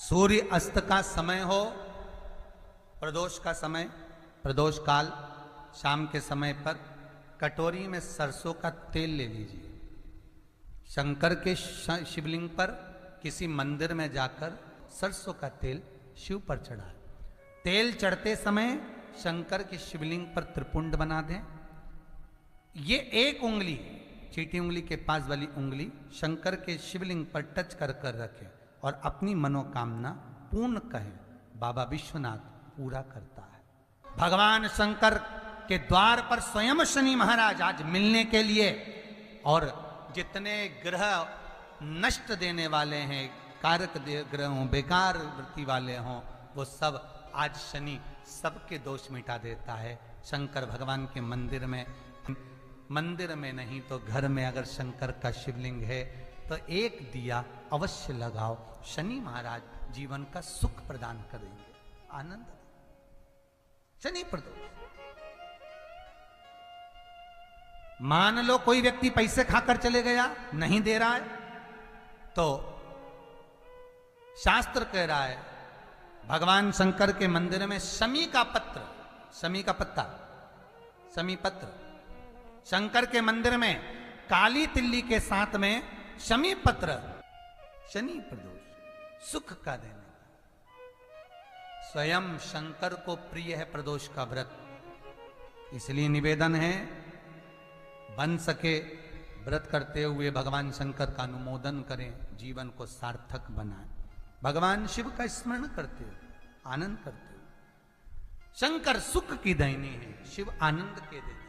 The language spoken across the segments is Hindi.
सूर्य अस्त का समय हो, प्रदोष का समय, प्रदोष काल, शाम के समय पर कटोरी में सरसों का तेल ले लीजिए। शंकर के शिवलिंग पर किसी मंदिर में जाकर सरसों का तेल शिव पर चढ़ाएं। तेल चढ़ते समय शंकर के शिवलिंग पर त्रिपुंड बना दें। ये एक उंगली, चीटी उंगली के पास वाली उंगली शंकर के शिवलिंग पर टच कर कर रखें और अपनी मनोकामना पूर्ण कहें। बाबा विश्वनाथ पूरा करता है। भगवान शंकर के द्वार पर स्वयं शनि महाराज आज मिलने के लिए, और जितने ग्रह नष्ट देने वाले हैं, कारक ग्रह हों, बेकार वृत्ति वाले हों, वो सब आज शनि सबके दोष मिटा देता है। शंकर भगवान के मंदिर में नहीं तो घर में अगर शंकर का शिवलिंग है तो एक दिया अवश्य लगाओ। शनि महाराज जीवन का सुख प्रदान करेंगे, आनंद। शनि प्रदोष, मान लो कोई व्यक्ति पैसे खाकर चले गया, नहीं दे रहा है, तो शास्त्र कह रहा है भगवान शंकर के मंदिर में शमी का पत्र, शमी का पत्ता, शमी पत्र, शंकर के मंदिर में काली तिल्ली के साथ में शमी पत्र, शनि प्रदोष, सुख का देने का। स्वयं शंकर को प्रिय है प्रदोष का व्रत, इसलिए निवेदन है बन सके व्रत करते हुए भगवान शंकर का अनुमोदन करें, जीवन को सार्थक बनाएं। भगवान शिव का स्मरण करते हो, आनंद करते हो। शंकर सुख की देनी है, शिव आनंद के देने।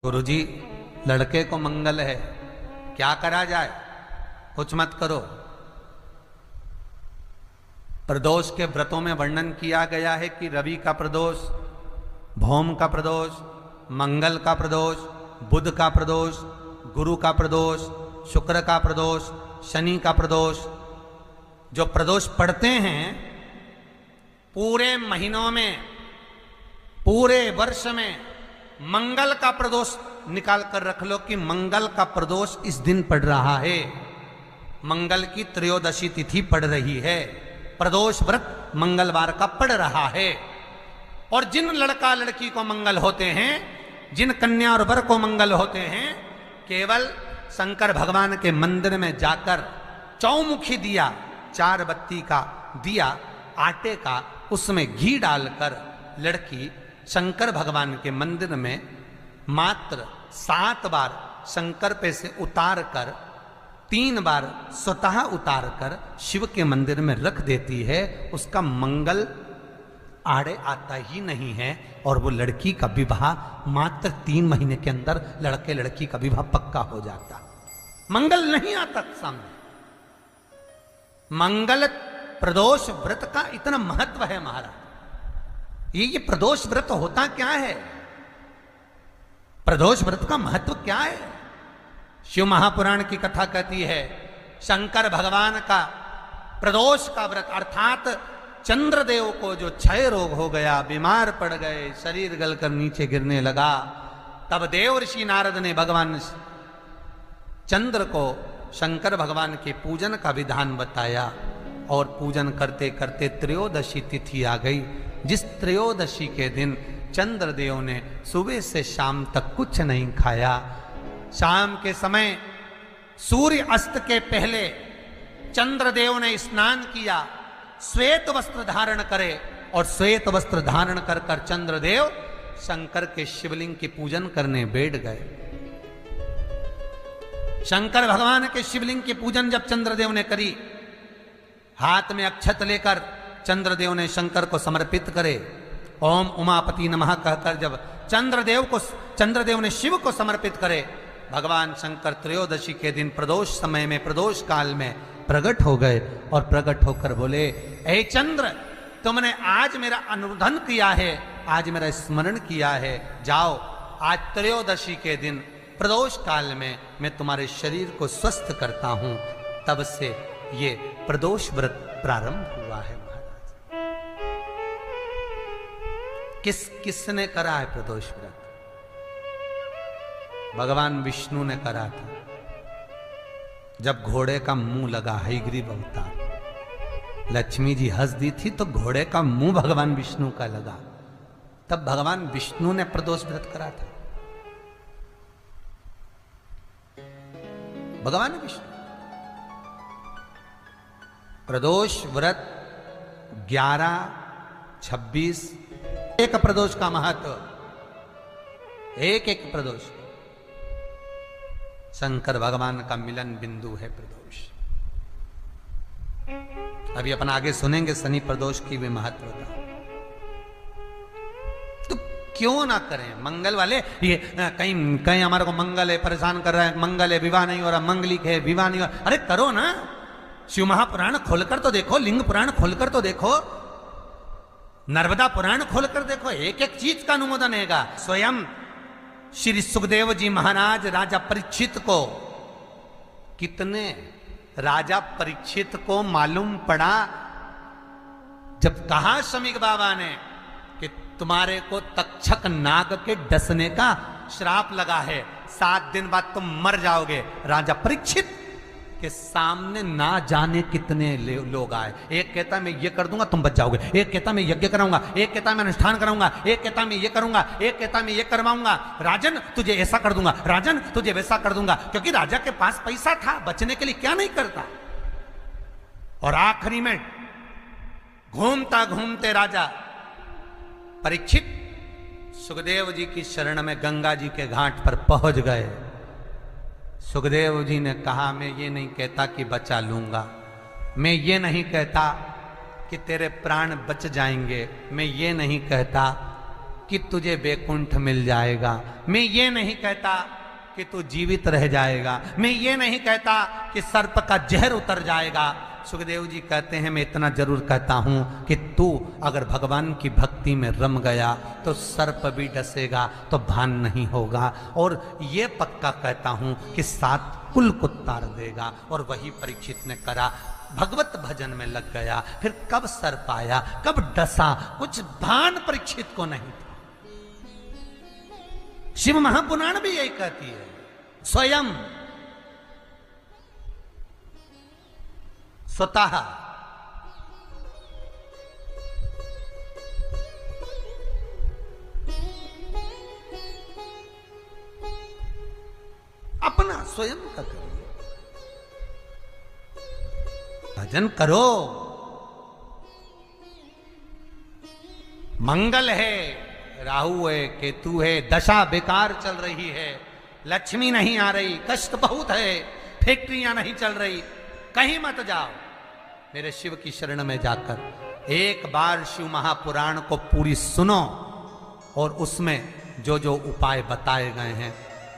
गुरुजी, लड़के को मंगल है, क्या करा जाए? कुछ मत करो। प्रदोष के व्रतों में वर्णन किया गया है कि रवि का प्रदोष, भौम का प्रदोष, मंगल का प्रदोष, बुध का प्रदोष, गुरु का प्रदोष, शुक्र का प्रदोष, शनि का प्रदोष। जो प्रदोष पड़ते हैं पूरे महीनों में, पूरे वर्ष में, मंगल का प्रदोष निकाल कर रख लो कि मंगल का प्रदोष इस दिन पड़ रहा है, मंगल की त्रयोदशी तिथि पड़ रही है, प्रदोष व्रत मंगलवार का पड़ रहा है। और जिन लड़का लड़की को मंगल होते हैं, जिन कन्या और वर को मंगल होते हैं, केवल शंकर भगवान के मंदिर में जाकर चौमुखी दिया, 4 बत्ती का दिया आटे का, उसमें घी डालकर लड़की शंकर भगवान के मंदिर में मात्र 7 बार शंकर पे से उतार कर, 3 बार स्वतः उतार कर शिव के मंदिर में रख देती है। उसका मंगल आड़े आता ही नहीं है और वो लड़की का विवाह मात्र 3 महीने के अंदर लड़के लड़की का विवाह पक्का हो जाता। मंगल नहीं आता सामने। मंगल प्रदोष व्रत का इतना महत्व है महाराज। ये प्रदोष व्रत होता क्या है? प्रदोष व्रत का महत्व क्या है? शिव महापुराण की कथा कहती है शंकर भगवान का प्रदोष का व्रत, अर्थात चंद्रदेव को जो क्षय रोग हो गया, बीमार पड़ गए, शरीर गलकर नीचे गिरने लगा, तब देव ऋषि नारद ने भगवान चंद्र को शंकर भगवान के पूजन का विधान बताया। और पूजन करते करते त्रयोदशी तिथि आ गई, जिस त्रयोदशी के दिन चंद्रदेव ने सुबह से शाम तक कुछ नहीं खाया। शाम के समय सूर्य अस्त के पहले चंद्रदेव ने स्नान किया, श्वेत वस्त्र धारण करे, और श्वेत वस्त्र धारण कर कर चंद्रदेव शंकर के शिवलिंग की पूजन करने बैठ गए। शंकर भगवान के शिवलिंग की पूजन जब चंद्रदेव ने करी, हाथ में अक्षत लेकर चंद्रदेव ने शंकर को समर्पित करे, ओम उमापति नमः कहकर जब चंद्रदेव ने शिव को समर्पित करे, भगवान शंकर त्रयोदशी के दिन प्रदोष समय में, प्रदोष काल में प्रकट हो गए और प्रकट होकर बोले, ऐ चंद्र, तुमने आज मेरा अनुरोधन किया है, आज मेरा स्मरण किया है, जाओ आज त्रयोदशी के दिन प्रदोष काल में मैं तुम्हारे शरीर को स्वस्थ करता हूं। तब से ये प्रदोष व्रत प्रारंभ हुआ है महाराज। किसने करा है प्रदोष व्रत? भगवान विष्णु ने करा था। जब घोड़े का मुंह लगा हयग्रीव अवतार, लक्ष्मी जी हंस दी थी तो घोड़े का मुंह भगवान विष्णु का लगा, तब भगवान विष्णु ने प्रदोष व्रत करा था। भगवान विष्णु प्रदोष व्रत 11, 26 एक प्रदोष का महत्व, एक एक प्रदोष शंकर भगवान का मिलन बिंदु है प्रदोष। अभी अपन आगे सुनेंगे शनि प्रदोष की भी महत्वता। तो क्यों ना करें मंगल वाले, ये कहीं कहीं हमारे को मंगल है परेशान कर रहा है, मंगल है विवाह नहीं हो रहा, मंगलिक है विवाह नहीं हो रहा, अरे करो ना, शिव महापुराण खोलकर तो देखो, लिंग पुराण खोलकर तो देखो, नर्मदा पुराण खोलकर देखो, एक एक चीज का अनुमोदन हैगा। स्वयं श्री सुखदेव जी महाराज राजा परीक्षित को, कितने राजा परीक्षित को मालूम पड़ा जब कहा शमीक बाबा ने कि तुम्हारे को तक्षक नाग के डसने का श्राप लगा है, 7 दिन बाद तुम मर जाओगे। राजा परीक्षित के सामने ना जाने कितने लोग आए, एक कहता मैं ये कर दूंगा तुम बच जाओगे, एक कहता मैं यज्ञ कराऊंगा, एक कहता मैं अनुष्ठान कराऊंगा, एक कहता मैं ये करूंगा, एक कहता मैं ये करवाऊंगा, राजन तुझे ऐसा कर दूंगा, राजन तुझे वैसा कर दूंगा, क्योंकि राजा के पास पैसा था, बचने के लिए क्या नहीं करता। और आखिरी में घूमता घूमते राजा परीक्षित सुखदेव जी की शरण में गंगा जी के घाट पर पहुंच गए। सुखदेव जी ने कहा मैं ये नहीं कहता कि बचा लूंगा, मैं ये नहीं कहता कि तेरे प्राण बच जाएंगे, मैं ये नहीं कहता कि तुझे बैकुंठ मिल जाएगा, मैं ये नहीं कहता कि तू जीवित रह जाएगा, मैं ये नहीं कहता कि सर्प का जहर उतर जाएगा। सुखदेव जी कहते हैं मैं इतना जरूर कहता हूं कि तू अगर भगवान की भक्ति में रम गया तो सर्प भी डसेगा तो भान नहीं होगा, और ये पक्का कहता हूं कि 7 कुल को तार देगा। और वही परीक्षित ने करा, भगवत भजन में लग गया। फिर कब सर्प आया, कब डसा, कुछ भान परीक्षित को नहीं था। शिव महापुराण भी यही कहती है, स्वयं स्वतः अपना स्वयं का करिए, भजन करो, मंगल है, राहु है, केतु है, दशा बेकार चल रही है, लक्ष्मी नहीं आ रही, कष्ट बहुत है, फैक्ट्रियां नहीं चल रही, कहीं मत जाओ, मेरे शिव की शरण में जाकर एक बार शिव महापुराण को पूरी सुनो, और उसमें जो जो उपाय बताए गए हैं,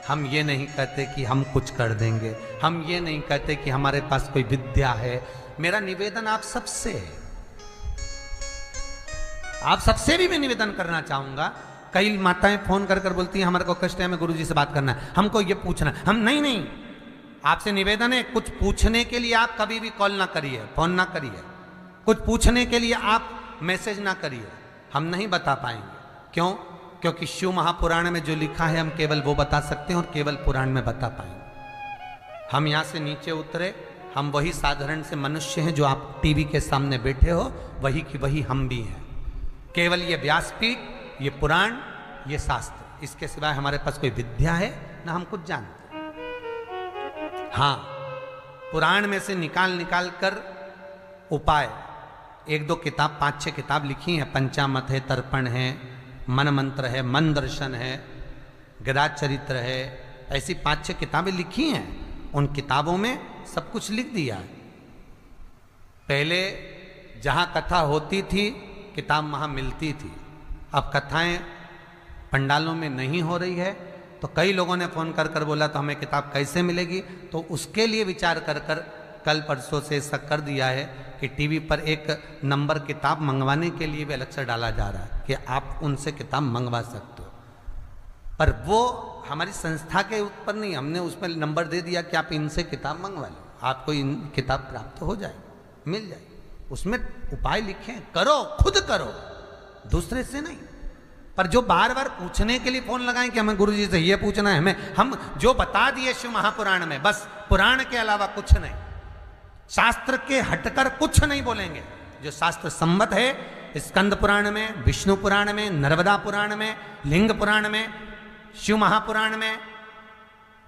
हम ये नहीं कहते कि हम कुछ कर देंगे, हम ये नहीं कहते कि हमारे पास कोई विद्या है। मेरा निवेदन आप सबसे है, आप सबसे भी मैं निवेदन करना चाहूंगा। कई माताएं फोन कर कर बोलती हैं हमारे को कष्ट है, हमें गुरुजी से बात करना है, हमको ये पूछना है, हम नहीं, आपसे निवेदन है कुछ पूछने के लिए आप कभी भी कॉल ना करिए, फोन ना करिए, कुछ पूछने के लिए आप मैसेज ना करिए, हम नहीं बता पाएंगे। क्यों? क्योंकि शिव महापुराण में जो लिखा है हम केवल वो बता सकते हैं और केवल पुराण में बता पाएंगे। हम यहाँ से नीचे उतरे, हम वही साधारण से मनुष्य हैं जो आप टीवी के सामने बैठे हो, वही की वही हम भी हैं। केवल ये व्यासपीठ, ये पुराण, ये शास्त्र, इसके सिवाय हमारे पास कोई विद्या है ना हम कुछ जानते। हाँ, पुराण में से निकाल कर उपाय 1-2 किताब, 5-6 किताब लिखी हैं, पंचामत है, तर्पण है, मन मंत्र है, मन दर्शन है, गदा चरित्र है, ऐसी 5-6 किताबें लिखी हैं। उन किताबों में सब कुछ लिख दिया है। पहले जहाँ कथा होती थी किताब वहाँ मिलती थी, अब कथाएं पंडालों में नहीं हो रही है, तो कई लोगों ने फ़ोन कर बोला तो हमें किताब कैसे मिलेगी, तो उसके लिए विचार कर कल परसों से ऐसा कर दिया है कि टीवी पर एक नंबर किताब मंगवाने के लिए भी अलग से डाला जा रहा है कि आप उनसे किताब मंगवा सकते हो। पर वो हमारी संस्था के ऊपर नहीं, हमने उसमें नंबर दे दिया कि आप इनसे किताब मंगवा लो, आपको इन किताब प्राप्त हो जाएगी, मिल जाएगी। उसमें उपाय लिखे, करो, खुद करो, दूसरे से नहीं। पर जो बार बार पूछने के लिए फोन लगाएं कि हमें गुरुजी से ये पूछना है, हमें हम जो बता दिए शिव महापुराण में, बस पुराण के अलावा कुछ नहीं, शास्त्र के हटकर कुछ नहीं बोलेंगे। जो शास्त्र सम्मत है, स्कंद पुराण में, विष्णु पुराण में, नर्मदा पुराण में, लिंग पुराण में, शिव महापुराण में,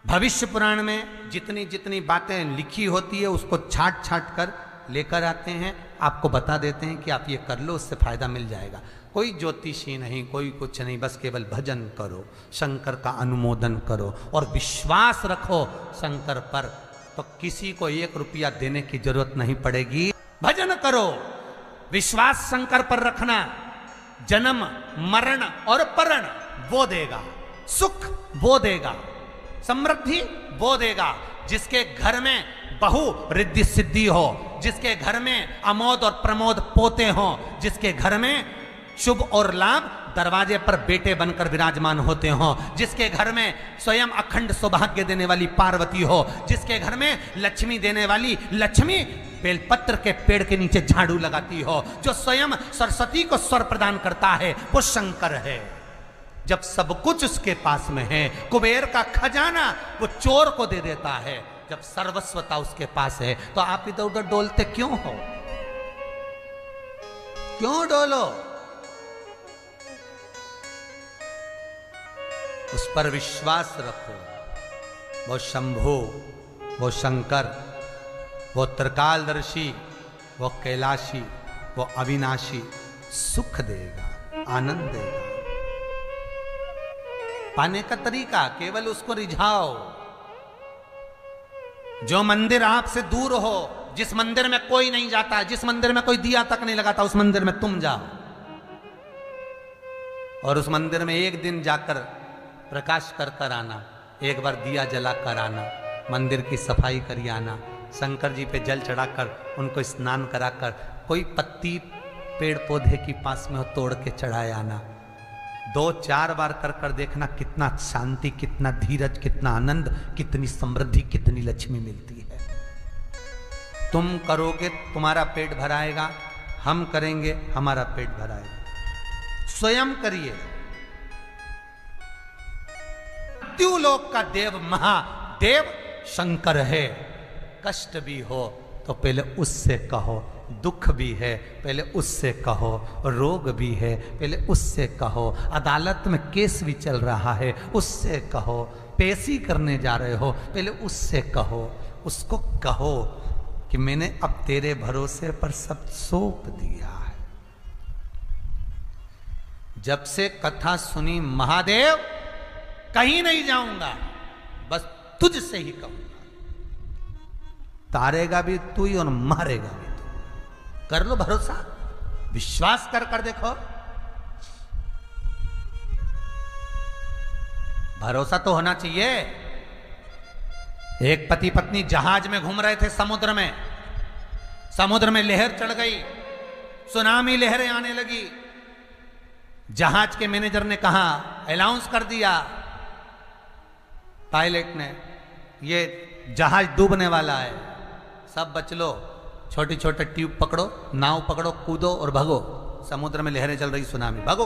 भविष्य पुराण में जितनी जितनी बातें लिखी होती है उसको छाट छाट कर लेकर आते हैं, आपको बता देते हैं कि आप ये कर लो, उससे फायदा मिल जाएगा। कोई ज्योतिषी नहीं, कोई कुछ नहीं, बस केवल भजन करो, शंकर का अनुमोदन करो और विश्वास रखो शंकर पर, तो किसी को 1 रुपया देने की जरूरत नहीं पड़ेगी। भजन करो, विश्वास शंकर पर रखना, जन्म मरण और परण वो देगा, सुख वो देगा, समृद्धि वो देगा। जिसके घर में बहु रिद्धि सिद्धि हो, जिसके घर में अमोद और प्रमोद पोते हो, जिसके घर में शुभ और लाभ दरवाजे पर बेटे बनकर विराजमान होते हो, जिसके घर में स्वयं अखंड सौभाग्य देने वाली पार्वती हो, जिसके घर में लक्ष्मी देने वाली लक्ष्मी बेलपत्र के पेड़ के नीचे झाड़ू लगाती हो, जो स्वयं सरस्वती को स्वर प्रदान करता है, वो शंकर है। जब सब कुछ उसके पास में है, कुबेर का खजाना वो चोर को दे देता है, जब सर्वस्वता उसके पास है, तो आप इधर उधर डोलते क्यों हो? क्यों डोलो? उस पर विश्वास रखो। वो शंभु, वो शंकर, वो त्रिकालदर्शी, वो कैलाशी, वो अविनाशी सुख देगा, आनंद देगा। पाने का तरीका केवल उसको रिझाओ। जो मंदिर आपसे दूर हो, जिस मंदिर में कोई नहीं जाता, जिस मंदिर में कोई दिया तक नहीं लगाता, उस मंदिर में तुम जाओ और उस मंदिर में एक दिन जाकर प्रकाश कर कर आना, एक बार दिया जला कर आना, मंदिर की सफाई करी आना, शंकर जी पे जल चढ़ाकर उनको स्नान कराकर, कोई पत्ती पेड़ पौधे की पास में हो तोड़ के चढ़ाए आना। 2-4 बार कर कर देखना कितना शांति, कितना धीरज, कितना आनंद, कितनी समृद्धि, कितनी लक्ष्मी मिलती है। तुम करोगे तुम्हारा पेट भराएगा, हम करेंगे हमारा पेट भराएगा। स्वयं करिए। मृत्युलोक का देव महादेव शंकर है। कष्ट भी हो तो पहले उससे कहो, दुख भी है पहले उससे कहो, रोग भी है पहले उससे कहो, अदालत में केस भी चल रहा है उससे कहो, पेशी करने जा रहे हो पहले उससे कहो। उसको कहो कि मैंने अब तेरे भरोसे पर सब सौंप दिया है। जब से कथा सुनी महादेव कहीं नहीं जाऊंगा, बस तुझसे ही कहूंगा। तारेगा भी तू ही और मारेगा भी तू। कर लो भरोसा, विश्वास कर कर देखो। भरोसा तो होना चाहिए। एक पति पत्नी जहाज में घूम रहे थे समुद्र में। समुद्र में लहर चढ़ गई, सुनामी लहरें आने लगी। जहाज के मैनेजर ने कहा, अनाउंस कर दिया पायलट ने, ये जहाज डूबने वाला है, सब बच लो, छोटी छोटे ट्यूब पकड़ो, नाव पकड़ो, कूदो और भागो। समुद्र में लहरें चल रही, सुनामी, भागो।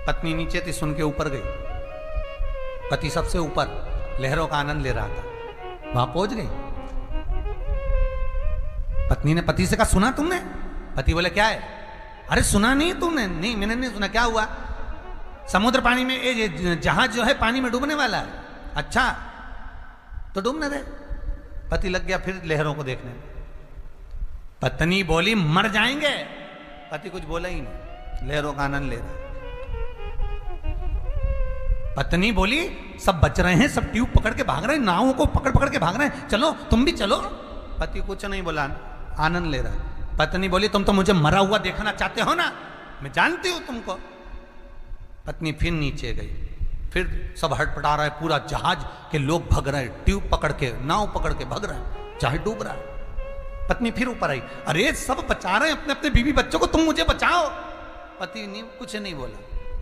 पत्नी नीचे थी, सुन के ऊपर गई। पति सबसे ऊपर लहरों का आनंद ले रहा था, वहां पहुंच गई। पत्नी ने पति से कहा, सुना तुमने? पति बोले, क्या है? अरे सुना नहीं तुमने? नहीं मैंने नहीं सुना। क्या हुआ? समुद्र पानी में, ये जहाज जो है पानी में डूबने वाला है। अच्छा तो डूबने दे। पति लग गया फिर लहरों को देखने। पत्नी बोली, मर जाएंगे। पति कुछ बोला ही नहीं, लहरों का आनंद ले रहा। पत्नी बोली, सब बच रहे हैं, सब ट्यूब पकड़ के भाग रहे हैं, नावों को पकड़ पकड़ के भाग रहे हैं, चलो तुम भी चलो। पति कुछ नहीं बोला, आनंद ले रहा है। पत्नी बोली, तुम तो मुझे मरा हुआ देखना चाहते हो ना, मैं जानती हूं तुमको। पत्नी फिर नीचे गई, फिर सब हटपटा रहा है, पूरा जहाज के लोग भाग रहे हैं, ट्यूब पकड़ के, नाव पकड़ के भाग रहे हैं, जहाज डूब रहा है। पत्नी फिर ऊपर आई, अरे सब बचा रहे हैं अपने अपने बीवी बच्चों को, तुम मुझे बचाओ। पति नहीं, कुछ नहीं बोला।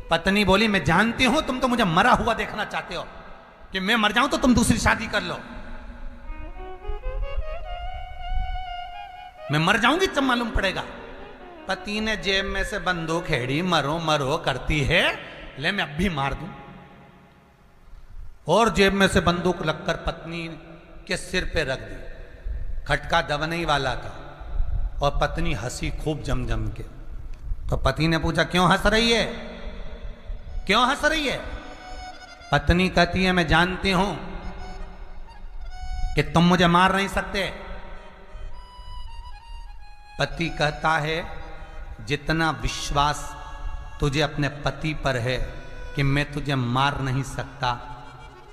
पत्नी बोली, मैं जानती हूं तुम तो मुझे मरा हुआ देखना चाहते हो, कि मैं मर जाऊं तो तुम दूसरी शादी कर लो। मैं मर जाऊंगी तब मालूम पड़ेगा। पति ने जेब में से बंदूक हेड़ी, मरो मरो करती है, ले मैं अब भी मार दूं। और जेब में से बंदूक लगकर पत्नी के सिर पे रख दी। खटका दबने ही वाला था और पत्नी हंसी खूब जम जम के। तो पति ने पूछा, क्यों हंस रही है, क्यों हंस रही है? पत्नी कहती है, मैं जानती हूं कि तुम मुझे मार नहीं सकते। पति कहता है, जितना विश्वास तुझे अपने पति पर है कि मैं तुझे मार नहीं सकता,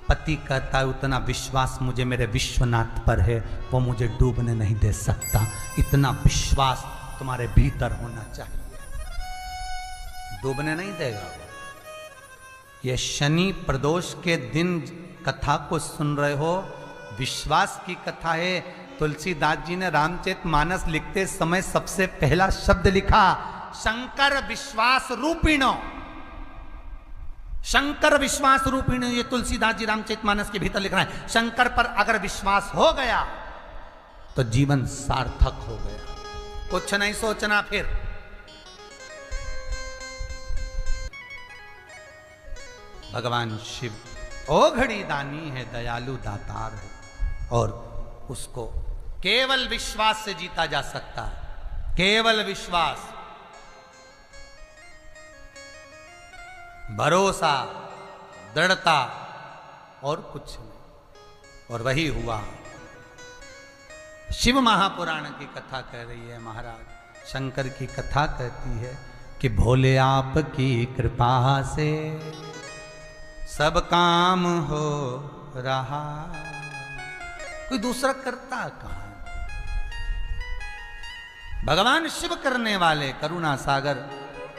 पति कहता है उतना विश्वास मुझे मेरे विश्वनाथ पर है, वो मुझे डूबने नहीं दे सकता। इतना विश्वास तुम्हारे भीतर होना चाहिए, डूबने नहीं देगा वो। ये शनि प्रदोष के दिन कथा को सुन रहे हो, विश्वास की कथा है। तुलसीदास जी ने रामचरितमानस लिखते समय सबसे पहला शब्द लिखा, शंकर विश्वास रूपिणो। शंकर विश्वास रूपिणो, ये तुलसीदास जी रामचरितमानस के भीतर लिख रहे हैं। शंकर पर अगर विश्वास हो गया तो जीवन सार्थक हो गया, कुछ नहीं सोचना फिर। भगवान शिव ओघड़ी दानी है, दयालु दातार है, और उसको केवल विश्वास से जीता जा सकता है, केवल विश्वास, भरोसा, दृढ़ता, और कुछ नहीं। और वही हुआ। शिव महापुराण की कथा कह रही है महाराज, शंकर की कथा कहती है कि भोले आपकी कृपा से सब काम हो रहा, कोई दूसरा करता कहां? भगवान शिव करने वाले, करुणा सागर,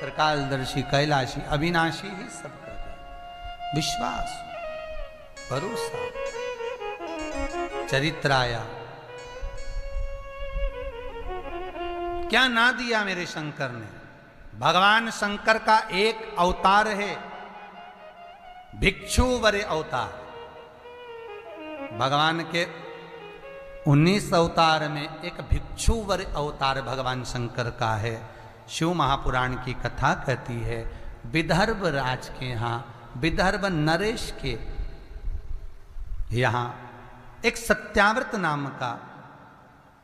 त्रिकालदर्शी, कैलाशी, अविनाशी ही सब कर रहे। विश्वास, भरोसा, चरित्राया, क्या ना दिया मेरे शंकर ने। भगवान शंकर का एक अवतार है, भिक्षुवर अवतार। भगवान के 19 अवतार में एक भिक्षुवर अवतार भगवान शंकर का है। शिव महापुराण की कथा कहती है, विदर्भ राज के यहाँ, विदर्भ नरेश के यहाँ एक सत्याव्रत नाम का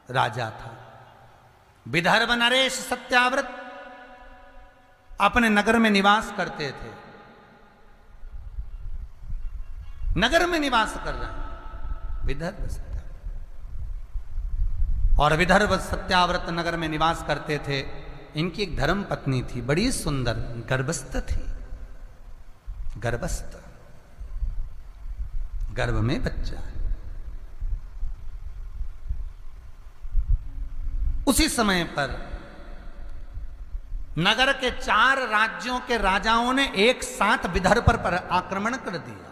राजा था। विदर्भ नरेश सत्याव्रत अपने नगर में निवास करते थे, नगर में निवास कर रहे हैं विदर्भ सत्याव्रत। और विदर्भ सत्याव्रत नगर में निवास करते थे। इनकी एक धर्म पत्नी थी, बड़ी सुंदर, गर्भस्थ थी, गर्भस्थ, गर्भ में बच्चा है। उसी समय पर नगर के 4 राज्यों के राजाओं ने एक साथ विदर्भ पर आक्रमण कर दिया।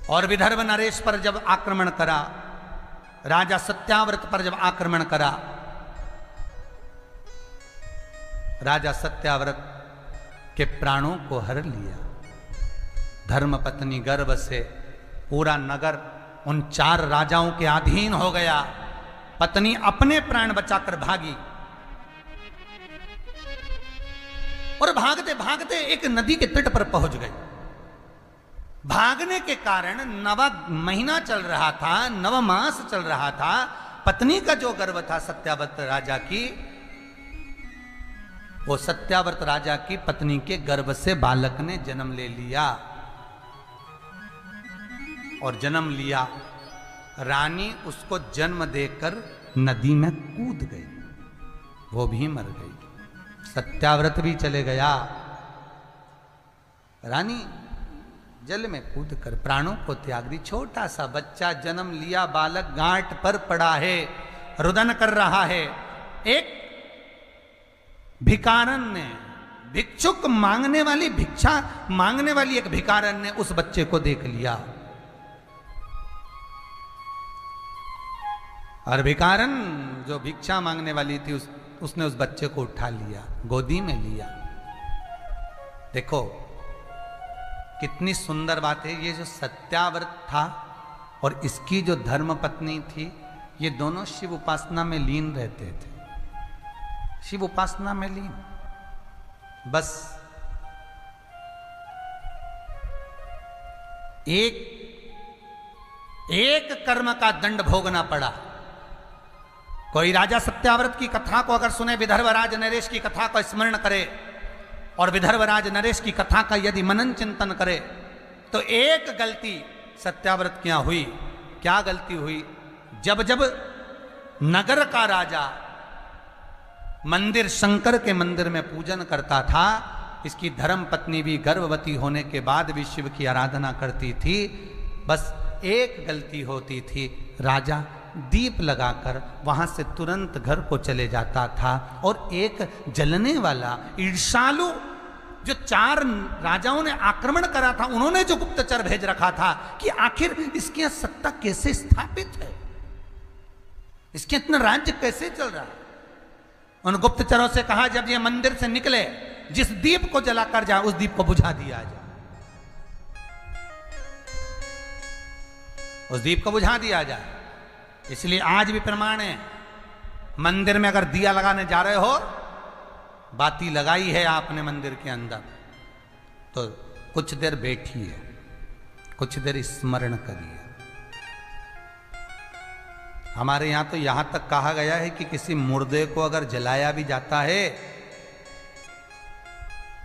और विदर्भ नरेश पर जब आक्रमण करा, राजा सत्याव्रत पर जब आक्रमण करा, राजा सत्याव्रत के प्राणों को हर लिया। धर्मपत्नी गर्भ से पूरा नगर उन 4 राजाओं के अधीन हो गया। पत्नी अपने प्राण बचाकर भागी और भागते भागते एक नदी के तट पर पहुंच गई। भागने के कारण 9वां महीना चल रहा था, 9वां मास चल रहा था। पत्नी का जो गर्भ था सत्याव्रत राजा की, वो सत्याव्रत राजा की पत्नी के गर्भ से बालक ने जन्म ले लिया। और जन्म लिया, रानी उसको जन्म देकर नदी में कूद गई, वो भी मर गई। सत्याव्रत भी चले गया। रानी जल में कूद कर प्राणों को त्याग दी। छोटा सा बच्चा जन्म लिया, बालक गांठ पर पड़ा है, रुदन कर रहा है। एक भिकारन ने, भिक्षुक मांगने वाली, भिक्षा मांगने वाली एक भिकारन ने उस बच्चे को देख लिया। और भिकारन जो भिक्षा मांगने वाली थी, उसने उस बच्चे को उठा लिया, गोदी में लिया। देखो कितनी सुंदर बात है। ये जो सत्याव्रत था और इसकी जो धर्म पत्नी थी, ये दोनों शिव उपासना में लीन रहते थे। शिव उपासना में लीन। बस एक कर्म का दंड भोगना पड़ा। कोई राजा सत्याव्रत की कथा को अगर सुने, विदर्भराज नरेश की कथा को स्मरण करे और विदर्भराज नरेश की कथा का यदि मनन चिंतन करे, तो एक गलती सत्याव्रत क्या हुई? क्या गलती हुई? जब जब नगर का राजा मंदिर, शंकर के मंदिर में पूजन करता था, इसकी धर्म पत्नी भी गर्भवती होने के बाद भी शिव की आराधना करती थी। बस एक गलती होती थी, राजा दीप लगाकर वहां से तुरंत घर को चले जाता था। और एक जलने वाला ईर्ष्यालु जो 4 राजाओं ने आक्रमण करा था, उन्होंने जो गुप्तचर भेज रखा था कि आखिर इसके यहां सत्ता कैसे स्थापित है, इसके इतना राज्य कैसे चल रहा है। उन गुप्तचरों से कहा, जब ये मंदिर से निकले, जिस दीप को जलाकर जाए उस दीप को बुझा दिया जाए, उस दीप को बुझा दिया जाए। इसलिए आज भी प्रमाण है, मंदिर में अगर दिया लगाने जा रहे हो, बाती लगाई है आपने मंदिर के अंदर, तो कुछ देर बैठिए, कुछ देर स्मरण करिए। हमारे यहां तो यहां तक कहा गया है कि किसी मुर्दे को अगर जलाया भी जाता है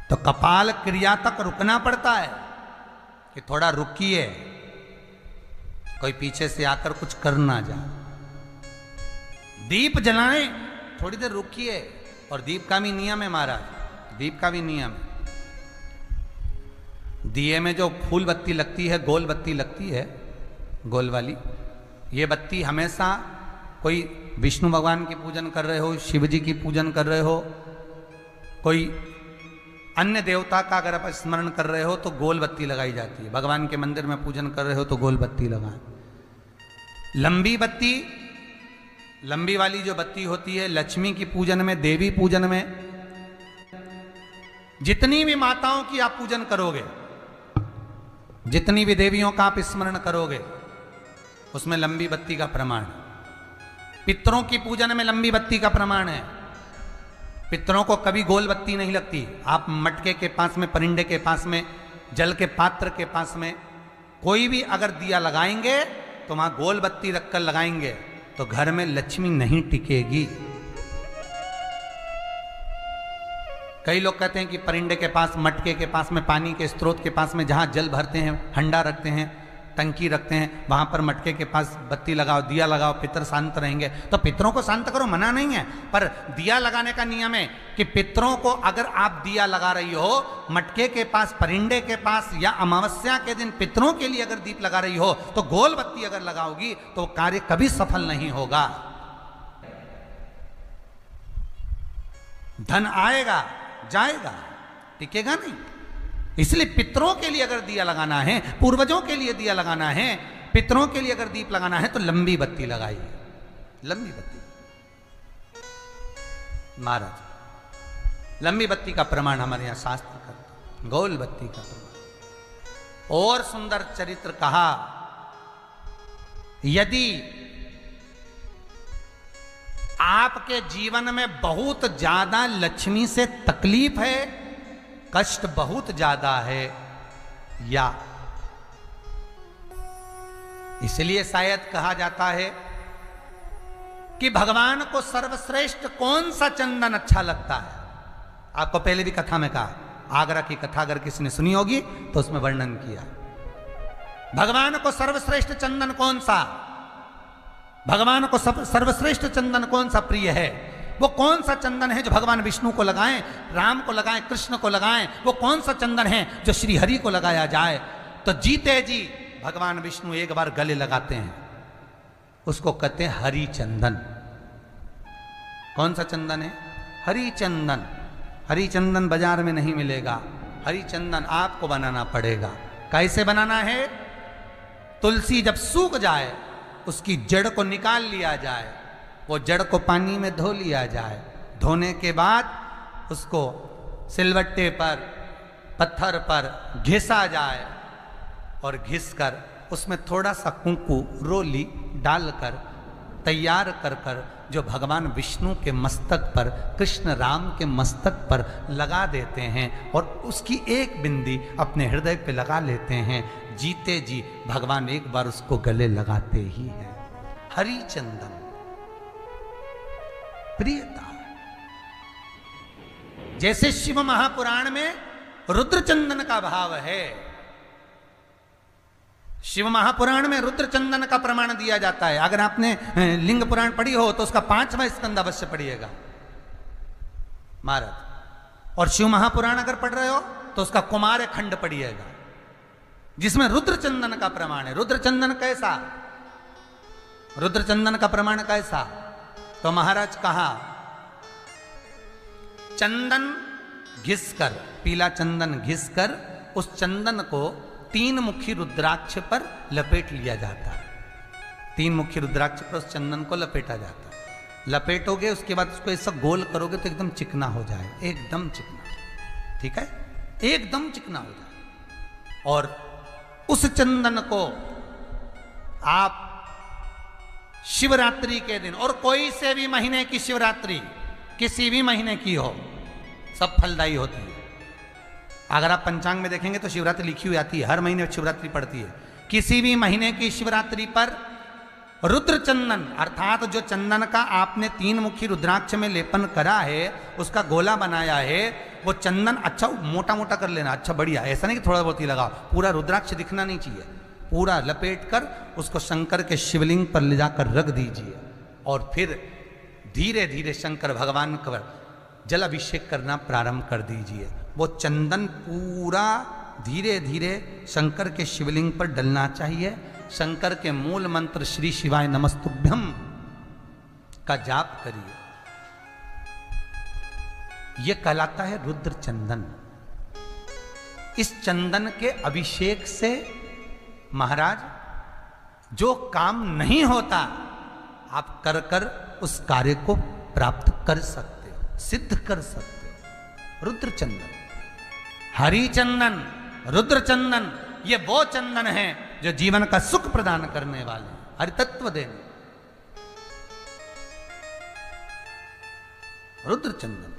तो कपाल क्रिया तक रुकना पड़ता है कि थोड़ा रुकिए, कोई पीछे से आकर कुछ कर ना जाए। दीप जलाएं, थोड़ी देर रुकिए। और दीप का भी नियम है महाराज, दीप का भी नियम है। दिए में जो फूल बत्ती लगती है, गोल बत्ती लगती है, गोल वाली, ये बत्ती हमेशा, कोई विष्णु भगवान की पूजन कर रहे हो, शिव जी की पूजन कर रहे हो, कोई अन्य देवता का अगर आप स्मरण कर रहे हो तो गोल बत्ती लगाई जाती है। भगवान के मंदिर में पूजन कर रहे हो तो गोल बत्ती लगाएं। लंबी बत्ती, लंबी वाली जो बत्ती होती है, लक्ष्मी की पूजन में, देवी पूजन में, जितनी भी माताओं की आप पूजन करोगे, जितनी भी देवियों का आप स्मरण करोगे, उसमें लंबी बत्ती का प्रमाण। पितरों की पूजन में लंबी बत्ती का प्रमाण है। पितरों को कभी गोल बत्ती नहीं लगती। आप मटके के पास में, परिंदे के पास में, जल के पात्र के पास में कोई भी अगर दिया लगाएंगे तो वहां गोल बत्ती रखकर लगाएंगे तो घर में लक्ष्मी नहीं टिकेगी। कई लोग कहते हैं कि परिंदे के पास, मटके के पास में, पानी के स्रोत के पास में जहां जल भरते हैं, हंडा रखते हैं, टंकी रखते हैं, वहां पर मटके के पास बत्ती लगाओ, दिया लगाओ, पितर शांत रहेंगे। तो पितरों को शांत करो, मना नहीं है, पर दिया लगाने का नियम है कि पितरों को अगर आप दिया लगा रही हो मटके के पास, परिंदे के पास, या अमावस्या के दिन पितरों के लिए अगर दीप लगा रही हो तो गोल बत्ती अगर लगाओगी तो कार्य कभी सफल नहीं होगा। धन आएगा जाएगा, टिकेगा नहीं। इसलिए पितरों के लिए अगर दिया लगाना है, पूर्वजों के लिए दिया लगाना है, पितरों के लिए अगर दीप लगाना है तो लंबी बत्ती लगाइए, लंबी बत्ती। महाराज, लंबी बत्ती का प्रमाण हमारे यहां शास्त्र करता है, गोल बत्ती का प्रमाण। और सुंदर चरित्र कहा, यदि आपके जीवन में बहुत ज्यादा लक्ष्मी से तकलीफ है, कष्ट बहुत ज्यादा है, या इसलिए शायद कहा जाता है कि भगवान को सर्वश्रेष्ठ कौन सा चंदन अच्छा लगता है। आपको पहले भी कथा में कहा, आगरा की कथा अगर किसी ने सुनी होगी तो उसमें वर्णन किया, भगवान को सर्वश्रेष्ठ चंदन कौन सा, भगवान को सर्वश्रेष्ठ चंदन कौन सा प्रिय है। वो कौन सा चंदन है जो भगवान विष्णु को लगाएं, राम को लगाएं, कृष्ण को लगाएं। वो कौन सा चंदन है जो श्री हरि को लगाया जाए। तो जीते जी भगवान विष्णु एक बार गले लगाते हैं, उसको कहते हैं हरि चंदन। कौन सा चंदन है? हरि चंदन। हरि चंदन बाजार में नहीं मिलेगा, हरि चंदन आपको बनाना पड़ेगा। कैसे बनाना है? तुलसी जब सूख जाए उसकी जड़ को निकाल लिया जाए, वो जड़ को पानी में धो लिया जाए, धोने के बाद उसको सिलवट्टे पर, पत्थर पर घिसा जाए और घिसकर उसमें थोड़ा सा कुंकू, रोली डालकर तैयार कर कर जो भगवान विष्णु के मस्तक पर, कृष्ण राम के मस्तक पर लगा देते हैं और उसकी एक बिंदी अपने हृदय पे लगा लेते हैं, जीते जी भगवान एक बार उसको गले लगाते ही हैं। हरि चंदन प्रियता। जैसे शिव महापुराण में रुद्र चंदन का भाव है, शिव महापुराण में रुद्र चंदन का प्रमाण दिया जाता है। अगर आपने लिंग पुराण पढ़ी हो तो उसका 5वां स्कंद अवश्य पढ़िएगा महाराज, और शिव महापुराण अगर पढ़ रहे हो तो उसका कुमार खंड पढ़िएगा, जिसमें रुद्र चंदन का प्रमाण है। रुद्र चंदन कैसा, रुद्र चंदन का प्रमाण कैसा? तो महाराज कहा, चंदन घिसकर, पीला चंदन घिसकर उस चंदन को 3 मुखी रुद्राक्ष पर लपेट लिया जाता है। 3 मुखी रुद्राक्ष पर उस चंदन को लपेटा जाता है। लपेटोगे उसके बाद उसको ऐसा गोल करोगे तो एकदम चिकना हो जाए, एकदम चिकना, ठीक है, एकदम चिकना हो जाए। और उस चंदन को आप शिवरात्रि के दिन, और कोई से भी महीने की शिवरात्रि, किसी भी महीने की हो, सब फलदायी होती है। अगर आप पंचांग में देखेंगे तो शिवरात्रि लिखी हुई आती है, हर महीने शिवरात्रि पड़ती है। किसी भी महीने की शिवरात्रि पर रुद्र चंदन, अर्थात जो चंदन का आपने 3 मुखी रुद्राक्ष में लेपन करा है, उसका गोला बनाया है, वो चंदन अच्छा मोटा मोटा कर लेना, अच्छा बढ़िया, ऐसा नहीं कि थोड़ा बहुत ही लगाओ, पूरा रुद्राक्ष दिखना नहीं चाहिए, पूरा लपेट कर उसको शंकर के शिवलिंग पर ले जाकर रख दीजिए और फिर धीरे धीरे शंकर भगवान का जल अभिषेक करना प्रारंभ कर दीजिए। वो चंदन पूरा धीरे धीरे शंकर के शिवलिंग पर डलना चाहिए। शंकर के मूल मंत्र श्री शिवाय नमस्तुभ्यम का जाप करिए, यह कहलाता है रुद्र चंदन। इस चंदन के अभिषेक से महाराज जो काम नहीं होता, आप कर कर उस कार्य को प्राप्त कर सकते हो, सिद्ध कर सकते हो। रुद्र चंदन, हरि चंदन, रुद्र चंदन, ये वो चंदन है जो जीवन का सुख प्रदान करने वाले, हरि तत्व देने। रुद्र चंदन।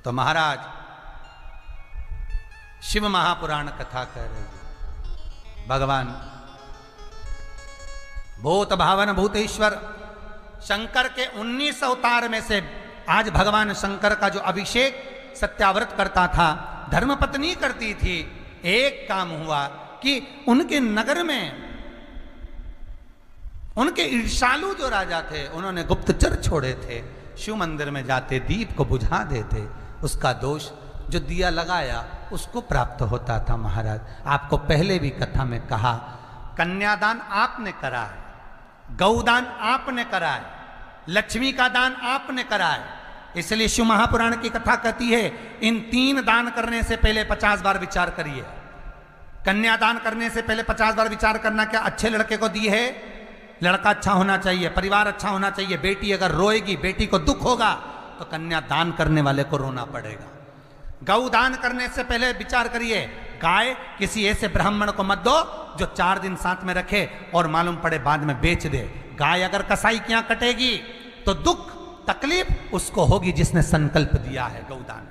तो महाराज शिव महापुराण कथा कह रहे हैं, भगवान भूत भावन भूतेश्वर शंकर के 19 अवतार में से आज भगवान शंकर का जो अभिषेक सत्याव्रत करता था, धर्मपत्नी करती थी। एक काम हुआ कि उनके नगर में उनके ईर्षालु जो राजा थे, उन्होंने गुप्तचर छोड़े थे, शिव मंदिर में जाते दीप को बुझा देते। उसका दोष जो दिया लगाया उसको प्राप्त होता था। महाराज आपको पहले भी कथा में कहा, कन्यादान आपने करा है, गौदान आपने करा है, लक्ष्मी का दान आपने करा है। इसलिए शिव महापुराण की कथा कहती है, इन 3 दान करने से पहले 50 बार विचार करिए। कन्यादान करने से पहले 50 बार विचार करना, क्या अच्छे लड़के को दी है, लड़का अच्छा होना चाहिए, परिवार अच्छा होना चाहिए। बेटी अगर रोएगी, बेटी को दुख होगा, तो कन्या दान करने वाले को रोना पड़ेगा। गौ दान करने से पहले विचार करिए, गाय किसी ऐसे ब्राह्मण को मत दो जो 4 दिन साथ में रखे और मालूम पड़े बाद में बेच दे। गाय अगर कसाई क्या कटेगी तो दुख तकलीफ उसको होगी जिसने संकल्प दिया है गौदान।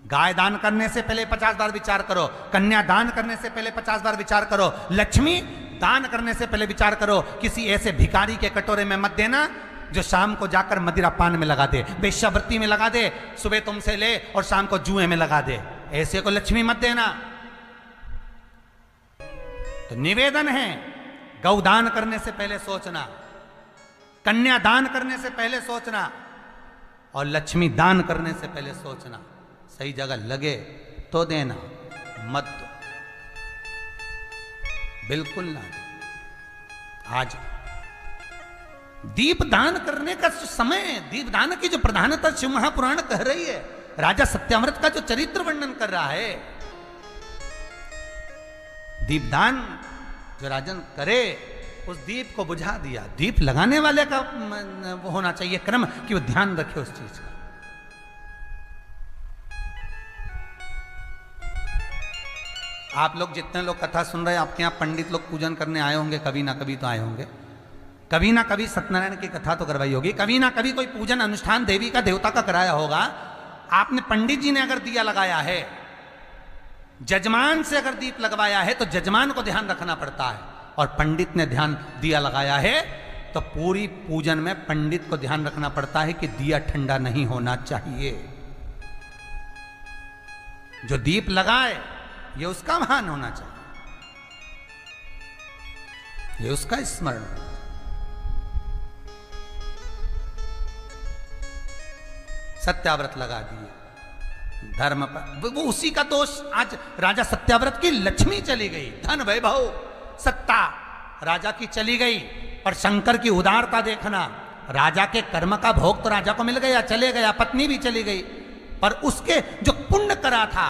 गाय दान करने से पहले 50 बार विचार करो, कन्या दान करने से पहले 50 बार विचार करो, लक्ष्मी दान करने से पहले विचार करो। किसी ऐसे भिखारी के कटोरे में मत देना जो शाम को जाकर मदिरा पान में लगा दे, वेश्यावृत्ति में लगा दे, सुबह तुमसे ले और शाम को जुए में लगा दे। ऐसे को लक्ष्मी मत देना। तो निवेदन है, गौदान करने से पहले सोचना, कन्या दान करने से पहले सोचना और लक्ष्मी दान करने से पहले सोचना। सही जगह लगे तो देना, मत दो, बिल्कुल ना। आज दीप दान करने का समय, दीप दान की जो प्रधानता शिव महापुराण कह रही है, राजा सत्याव्रत का जो चरित्र वर्णन कर रहा है, दीपदान जो राजन करे उस दीप को बुझा दिया। दीप लगाने वाले का वो होना चाहिए क्रम कि वो ध्यान रखे उस चीज का। आप लोग जितने लोग कथा सुन रहे हैं, आपके यहां पंडित लोग पूजन करने आए होंगे, कभी ना कभी तो आए होंगे। कभी ना कभी सत्यनारायण की कथा तो करवाई होगी, कभी ना कभी कोई पूजन अनुष्ठान देवी का देवता का कराया होगा। आपने पंडित जी ने अगर दिया लगाया है, जजमान से अगर दीप लगवाया है तो जजमान को ध्यान रखना पड़ता है, और पंडित ने ध्यान दिया लगाया है तो पूरी पूजन में पंडित को ध्यान रखना पड़ता है कि दिया ठंडा नहीं होना चाहिए। जो दीप लगाए ये उसका महान होना चाहिए, ये उसका स्मरण। सत्याव्रत लगा दिए धर्म पर, वो उसी का दोष। आज राजा सत्याव्रत की लक्ष्मी चली गई, धन वैभव सत्ता राजा की चली गई, और शंकर की उदारता देखना। राजा के कर्म का भोग तो राजा को मिल गया, चले गया, पत्नी भी चली गई, पर उसके जो पुण्य करा था,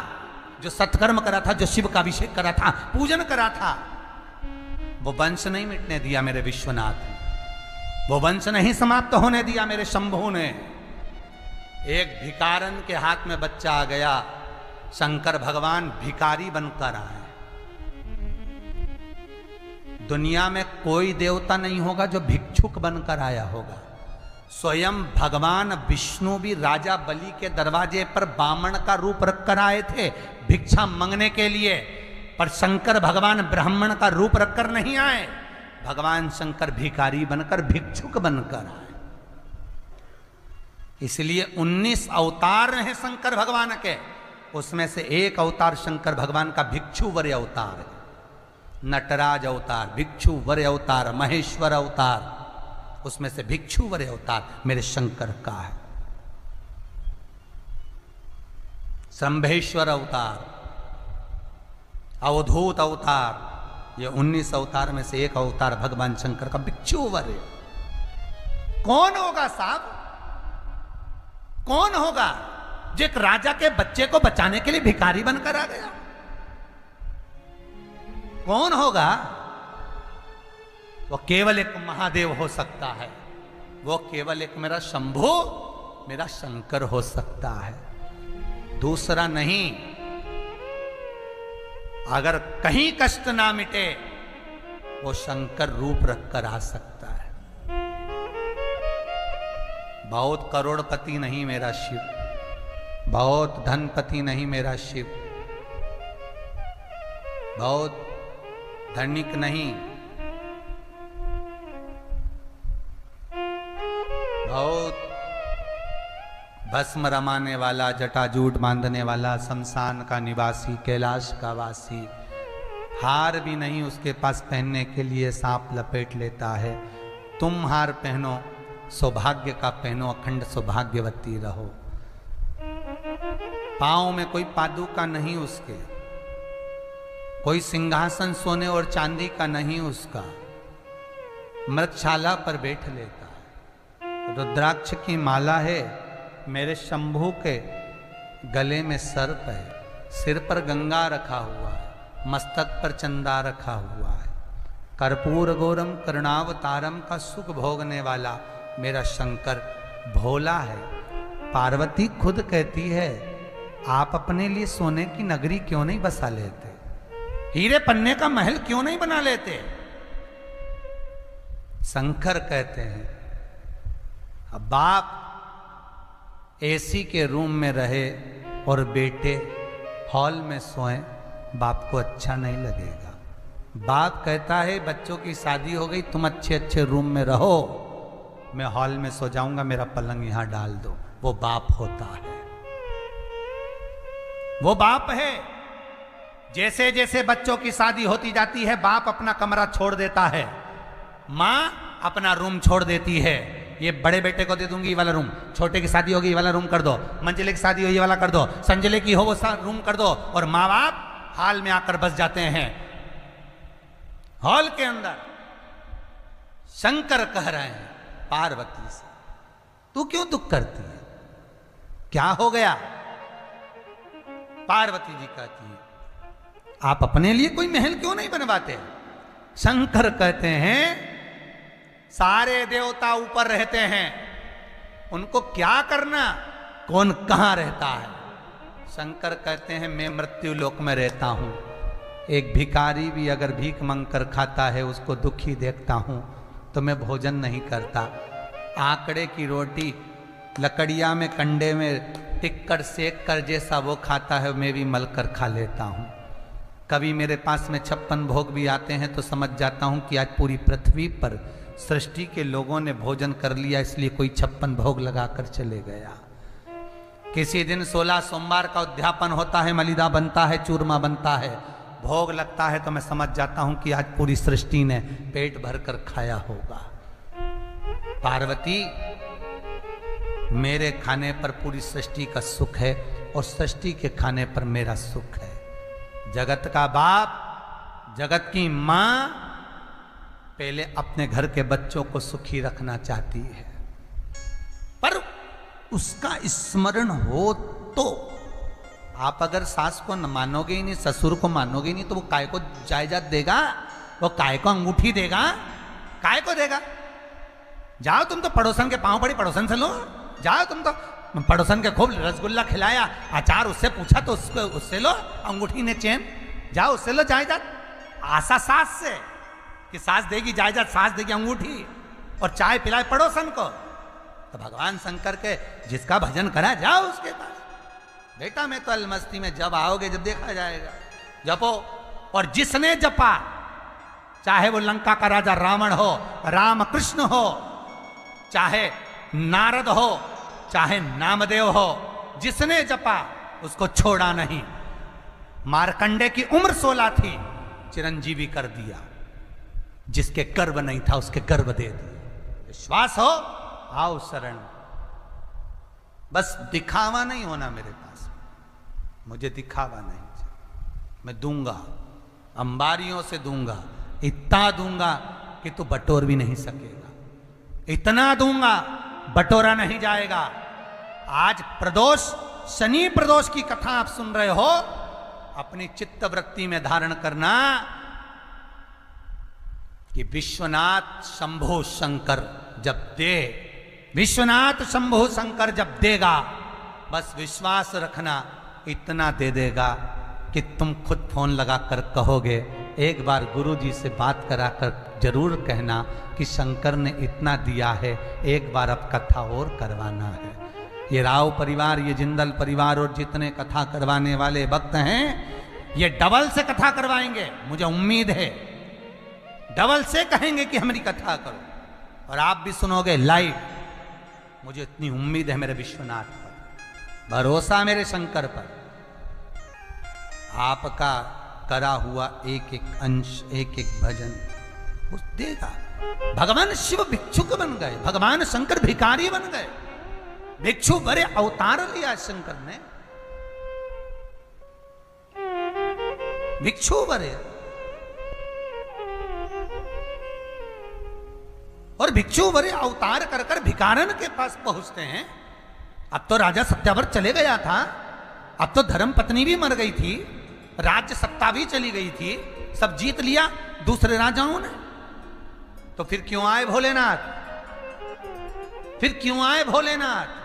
जो सत्कर्म करा था, जो शिव का अभिषेक करा था, पूजन करा था, वो वंश नहीं मिटने दिया मेरे विश्वनाथ ने, वो वंश नहीं समाप्त होने दिया मेरे शंभू ने। एक भिकारन के हाथ में बच्चा आ गया, शंकर भगवान भिकारी बनकर आए। दुनिया में कोई देवता नहीं होगा जो भिक्षुक बनकर आया होगा। स्वयं भगवान विष्णु भी राजा बलि के दरवाजे पर बामण का रूप रखकर आए थे भिक्षा मांगने के लिए, पर शंकर भगवान ब्राह्मण का रूप रखकर नहीं आए। भगवान शंकर भिखारी बनकर, भिक्षुक बनकर आए। इसलिए 19 अवतार हैं शंकर भगवान के, उसमें से एक अवतार शंकर भगवान का भिक्षुवर्य अवतार है। नटराज अवतार, भिक्षुवर्य अवतार, महेश्वर अवतार, उसमें से भिक्षुवर्य अवतार मेरे शंकर का है। शंभेश्वर अवतार, अवधूत अवतार, ये 19 अवतार में से एक अवतार भगवान शंकर का भिक्षुवर्य। कौन होगा साहब, कौन होगा जो एक राजा के बच्चे को बचाने के लिए भिखारी बनकर आ गया? कौन होगा? वो केवल एक महादेव हो सकता है, वो केवल एक मेरा शंभु, मेरा शंकर हो सकता है, दूसरा नहीं। अगर कहीं कष्ट ना मिटे वो शंकर रूप रखकर आ सकता है। बहुत करोड़पति नहीं मेरा शिव, बहुत धनपति नहीं मेरा शिव, बहुत धनिक नहीं, बहुत भस्म रमाने वाला, जटाजूट बांधने वाला, शमशान का निवासी, कैलाश का वासी, हार भी नहीं उसके पास पहनने के लिए, सांप लपेट लेता है। तुम हार पहनो, सौभाग्य का पहनो, अखंड सौभाग्यवती रहो। पांव में कोई पादुका नहीं उसके, कोई सिंहासन सोने और चांदी का नहीं उसका, मृगशाला पर बैठ लेता है। रुद्राक्ष की माला है मेरे शंभू के गले में, सर्प है, सिर पर गंगा रखा हुआ है, मस्तक पर चंदा रखा हुआ है। कर्पूर गौरम करुणावतारम का सुख भोगने वाला मेरा शंकर भोला है। पार्वती खुद कहती है, आप अपने लिए सोने की नगरी क्यों नहीं बसा लेते, हीरे पन्ने का महल क्यों नहीं बना लेते? शंकर कहते हैं, अब बाप एसी के रूम में रहे और बेटे हॉल में सोएं, बाप को अच्छा नहीं लगेगा। बाप कहता है, बच्चों की शादी हो गई, तुम अच्छे अच्छे रूम में रहो, मैं हॉल में सो जाऊंगा, मेरा पलंग यहां डाल दो। वो बाप होता है, वो बाप है। जैसे जैसे बच्चों की शादी होती जाती है, बाप अपना कमरा छोड़ देता है, माँ अपना रूम छोड़ देती है। ये बड़े बेटे को दे दूंगी ये वाला रूम, छोटे की शादी होगी ये वाला रूम कर दो, मंजिले की शादी हो ये वाला कर दो, संजले की हो वो रूम कर दो, और माँ बाप हाल में आकर बस जाते हैं। हॉल के अंदर शंकर कह रहे हैं पार्वती से, तू क्यों दुख करती है, क्या हो गया? पार्वती जी कहती है, आप अपने लिए कोई महल क्यों नहीं बनवाते? शंकर कहते हैं, सारे देवता ऊपर रहते हैं, उनको क्या करना, कौन कहां रहता है? शंकर कहते हैं, मैं मृत्यु लोक में रहता हूं। एक भिखारी भी अगर भीख मांग कर खाता है उसको दुखी देखता हूं, तो मैं भोजन नहीं करता। आंकड़े की रोटी लकड़िया में कंडे में टिक कर सेक कर जैसा वो खाता है मैं भी मल कर खा लेता हूँ। कभी मेरे पास में 56 भोग भी आते हैं तो समझ जाता हूँ कि आज पूरी पृथ्वी पर सृष्टि के लोगों ने भोजन कर लिया, इसलिए कोई 56 भोग लगाकर चले गया। किसी दिन 16 सोमवार का उद्यापन होता है, मलिदा बनता है, चूरमा बनता है, भोग लगता है तो मैं समझ जाता हूं कि आज पूरी सृष्टि ने पेट भर कर खाया होगा। पार्वती, मेरे खाने पर पूरी सृष्टि का सुख है और सृष्टि के खाने पर मेरा सुख है। जगत का बाप, जगत की मां पहले अपने घर के बच्चों को सुखी रखना चाहती है, पर उसका स्मरण हो तो। आप अगर सास को न मानोगे ही नहीं, ससुर को मानोगे ही नहीं, तो वो काय को जायदाद देगा, वो काय को अंगूठी देगा, काय को देगा? जाओ तुम तो पड़ोसन के पांव पड़ी पड़ोसन से लो, जाओ तुम तो पड़ोसन के खूब रसगुल्ला खिलाया, अचार उससे पूछा तो उससे लो, अंगूठी ने चैन, जाओ उससे लो जायदाद। आशा सास से कि सास देगी जायदाद, सास देगी अंगूठी और चाय पिलाए पड़ोसन को। तो भगवान शंकर के जिसका भजन करा, जाओ उसके पास। बेटा मैं तो अलमस्ती में, जब आओगे जब देखा जाएगा। जपो, और जिसने जपा, चाहे वो लंका का राजा रावण हो, राम कृष्ण हो, चाहे नारद हो, चाहे नामदेव हो, जिसने जपा उसको छोड़ा नहीं। मार्कंडे की उम्र 16 थी, चिरंजीवी कर दिया। जिसके गर्भ नहीं था उसके गर्भ दे दिया। विश्वास हो, आओ शरण। बस दिखावा नहीं होना मेरे पास, मुझे दिखावा नहीं चाहिए। मैं दूंगा, अंबारियों से दूंगा, इतना दूंगा कि तू बटोर भी नहीं सकेगा, इतना दूंगा बटोरा नहीं जाएगा। आज प्रदोष, शनि प्रदोष की कथा आप सुन रहे हो, अपनी चित्त वृत्ति में धारण करना कि विश्वनाथ शंभु शंकर जब दे, विश्वनाथ शंभु शंकर जब देगा, बस विश्वास रखना इतना दे देगा कि तुम खुद फोन लगाकर कहोगे, एक बार गुरुजी से बात कराकर जरूर कहना कि शंकर ने इतना दिया है, एक बार अब कथा और करवाना है। ये राव परिवार, ये जिंदल परिवार और जितने कथा करवाने वाले भक्त हैं, ये डबल से कथा करवाएंगे, मुझे उम्मीद है। डबल से कहेंगे कि हमारी कथा करो, और आप भी सुनोगे लाइव। मुझे इतनी उम्मीद है मेरे विश्वनाथ पर, भरोसा मेरे शंकर पर। आपका करा हुआ एक एक अंश, एक एक भजन वो देगा। भगवान शिव भिक्षुक बन गए, भगवान शंकर भिखारी बन गए। भिक्षु बड़े अवतार लिया शंकर ने, भिक्षु बड़े। और भिक्षु बड़े अवतार कर कर भिखारन के पास पहुंचते हैं। अब तो राजा सत्याव्रत चले गया था, अब तो धर्म पत्नी भी मर गई थी, राज्य सत्ता भी चली गई थी, सब जीत लिया दूसरे राजाओं ने। तो फिर क्यों आए भोलेनाथ? फिर क्यों आए भोलेनाथ?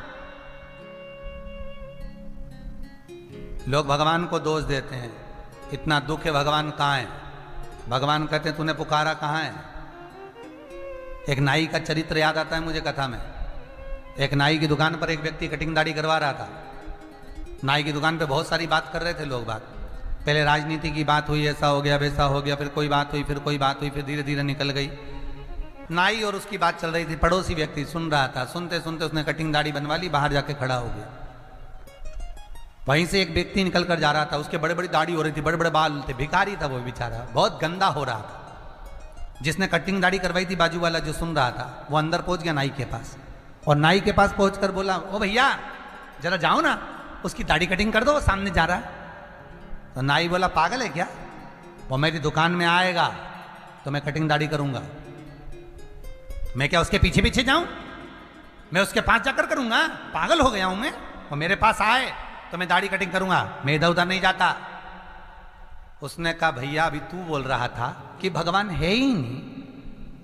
लोग भगवान को दोष देते हैं, इतना दुख है भगवान कहाँ है? भगवान कहते हैं तूने पुकारा कहाँ है? एक नाई का चरित्र याद आता है मुझे कथा में। एक नाई की दुकान पर एक व्यक्ति कटिंग दाढ़ी करवा रहा था। नाई की दुकान पे बहुत सारी बात कर रहे थे लोग बात। पहले राजनीति की बात हुई, ऐसा हो गया वैसा हो गया, फिर कोई बात हुई, फिर कोई बात हुई, फिर धीरे धीरे निकल गई। नाई और उसकी बात चल रही थी, पड़ोसी व्यक्ति सुन रहा था। सुनते सुनते उसने कटिंग दाढ़ी बनवा ली, बाहर जाके खड़ा हो गया। वहीं से एक व्यक्ति निकल कर जा रहा था, उसके बड़े बड़ी दाढ़ी हो रही थी, बड़े बड़े बाल थे, भिखारी था वो बेचारा, बहुत गंदा हो रहा था। जिसने कटिंग दाढ़ी करवाई थी, बाजू वाला जो सुन रहा था, वो अंदर पहुंच गया नाई के पास, और नाई के पास पहुंचकर बोला, ओ भैया जरा जाओ ना, उसकी दाढ़ी कटिंग कर दो, वो सामने जा रहा है। तो नाई बोला पागल है क्या, वो मेरी दुकान में आएगा तो मैं कटिंग दाढ़ी करूंगा, मैं क्या उसके पीछे पीछे जाऊं? मैं उसके पास जाकर करूंगा? पागल हो गया हूं मैं? वो मेरे पास आए तो मैं दाढ़ी कटिंग करूंगा, मैं इधर उधर नहीं जाता। उसने कहा भैया अभी तू बोल रहा था कि भगवान है ही नहीं,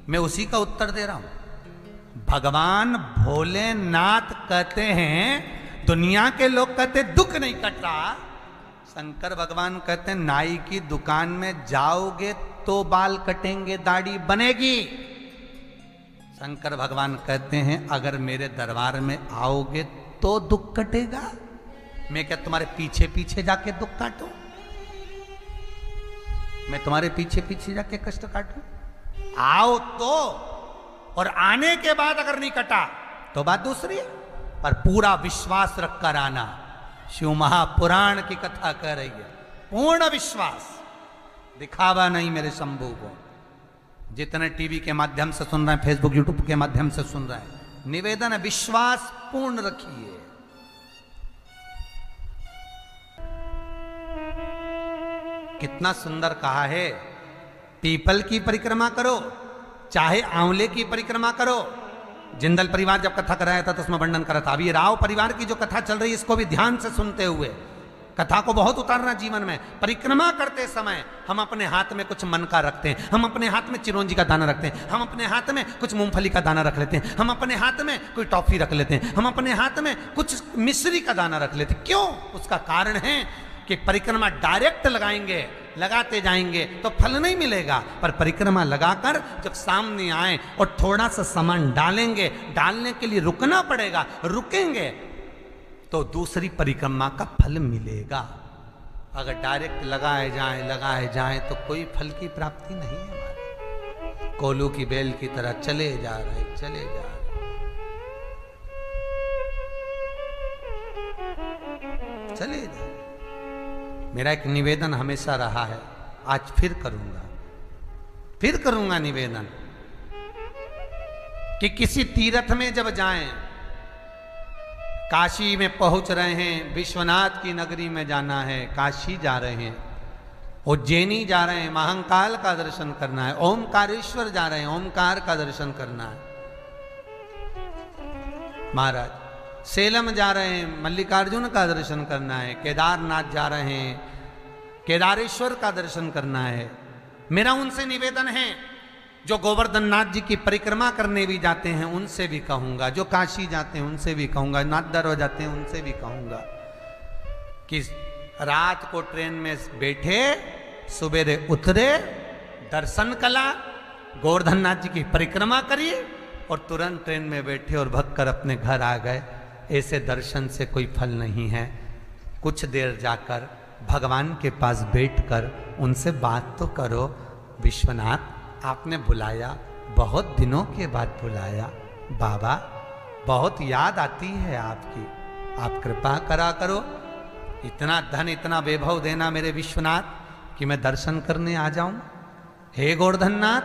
मैं उसी का उत्तर दे रहा हूं। भगवान भोलेनाथ कहते हैं, दुनिया के लोग कहते दुख नहीं कट रहा, शंकर भगवान कहते हैं नाई की दुकान में जाओगे तो बाल कटेंगे, दाढ़ी बनेगी। शंकर भगवान कहते हैं अगर मेरे दरबार में आओगे तो दुख कटेगा, मैं क्या तुम्हारे पीछे पीछे जाके दुख काटूं? मैं तुम्हारे पीछे पीछे जाके कष्ट काटूं? आओ तो, और आने के बाद अगर नहीं कटा तो बात दूसरी है, पर पूरा विश्वास रखकर आना। शिव महापुराण की कथा कह रही है, पूर्ण विश्वास, दिखावा नहीं मेरे शंभू को। जितने टीवी के माध्यम से सुन रहे हैं, फेसबुक यूट्यूब के माध्यम से सुन रहे हैं, निवेदन है विश्वास पूर्ण रखिए। कितना सुंदर कहा है, पीपल की परिक्रमा करो चाहे आंवले की परिक्रमा करो। जिंदल परिवार जब कथा कराया था तो उसमें वर्णन करा था। अभी राव परिवार की जो कथा चल रही है इसको भी ध्यान से सुनते हुए कथा को बहुत उतारना जीवन में। परिक्रमा करते समय हम अपने हाथ में कुछ मन का रखते हैं, हम अपने हाथ में चिरौंजी का दाना रखते हैं, हम अपने हाथ में कुछ मूंगफली का दाना रख लेते हैं, हम अपने हाथ में कोई टॉफी रख लेते हैं, हम अपने हाथ में कुछ मिश्री का दाना रख लेते हैं। क्यों? उसका कारण है कि परिक्रमा डायरेक्ट लगाएंगे, लगाते जाएंगे तो फल नहीं मिलेगा, पर परिक्रमा लगाकर जब सामने आए और थोड़ा सा सामान डालेंगे, डालने के लिए रुकना पड़ेगा, रुकेंगे तो दूसरी परिक्रमा का फल मिलेगा। अगर डायरेक्ट लगाए जाए तो कोई फल की प्राप्ति नहीं है हमारे। कोलू की बेल की तरह चले जा रहे, चले जा रहे। चले जा। मेरा एक निवेदन हमेशा रहा है, आज फिर करूंगा निवेदन कि किसी तीर्थ में जब जाएं, काशी में पहुंच रहे हैं, विश्वनाथ की नगरी में जाना है, काशी जा रहे हैं, उज्जैनी जा रहे हैं, महाकाल का दर्शन करना है, ओमकारेश्वर जा रहे हैं, ओमकार का दर्शन करना है महाराज, सेलम जा रहे हैं, मल्लिकार्जुन का दर्शन करना है, केदारनाथ जा रहे हैं, केदारेश्वर का दर्शन करना है। मेरा उनसे निवेदन है जो गोवर्धन नाथ जी की परिक्रमा करने भी जाते हैं उनसे भी कहूंगा, जो काशी जाते हैं उनसे भी कहूंगा, नाथ दरबार जाते हैं उनसे भी कहूंगा कि रात को ट्रेन में बैठे, सुबेरे उतरे, दर्शन कला, गोवर्धन नाथ जी की परिक्रमा करिए और तुरंत ट्रेन में बैठे और भग कर अपने घर आ गए। ऐसे दर्शन से कोई फल नहीं है। कुछ देर जाकर भगवान के पास बैठकर उनसे बात तो करो, विश्वनाथ आपने बुलाया, बहुत दिनों के बाद बुलाया, बाबा बहुत याद आती है आपकी, आप कृपा करा करो, इतना धन इतना वैभव देना मेरे विश्वनाथ कि मैं दर्शन करने आ जाऊं। हे गोवर्धन नाथ,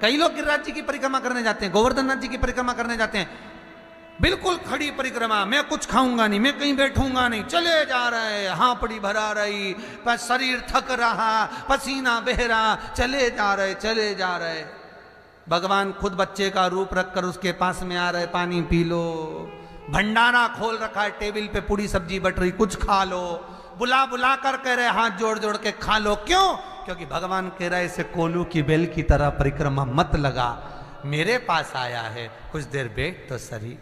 कई लोग गिरिराज जी की परिक्रमा करने जाते हैं, गोवर्धन नाथ जी की परिक्रमा करने जाते हैं, बिल्कुल खड़ी परिक्रमा, मैं कुछ खाऊंगा नहीं, मैं कहीं बैठूंगा नहीं, चले जा रहे, हांपड़ी भरा रही, पर शरीर थक रहा, पसीना बह रहा, चले जा रहे। भगवान खुद बच्चे का रूप रखकर उसके पास में आ रहे, पानी पी लो, भंडारा खोल रखा है, टेबल पे पूरी सब्जी बट रही, कुछ खा लो, बुला कर कह रहे हाथ जोड़ जोड़ के खा लो। क्यों? क्योंकि भगवान कह रहे इसे कोलू की बेल की तरह परिक्रमा मत लगा, मेरे पास आया है, कुछ देर बैठ तो सही।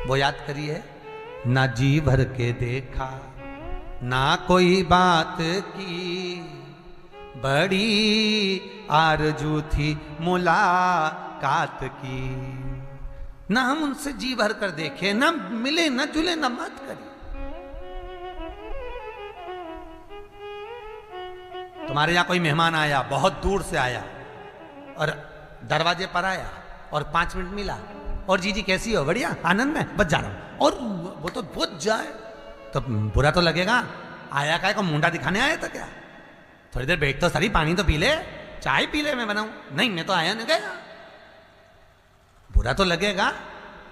वो याद करिए, ना जी भर के देखा, ना कोई बात की, बड़ी आरजू थी मुलाकात की। ना हम उनसे जी भर कर देखे, ना मिले, ना जुले, ना बात करी। तुम्हारे यहां कोई मेहमान आया, बहुत दूर से आया और दरवाजे पर आया और 5 मिनट मिला, और जीजी कैसी हो? बढ़िया, आनंद में, बच जा रहा हूं, और वो तो बुझ जाए तो बुरा तो लगेगा। आया काय को मुंडा दिखाने आया था क्या? थोड़ी देर बैठ तो सही, पानी तो पी ले, चाय पी ले, मैं बनाऊं। नहीं, मैं तो आया नहीं गया, बुरा तो लगेगा।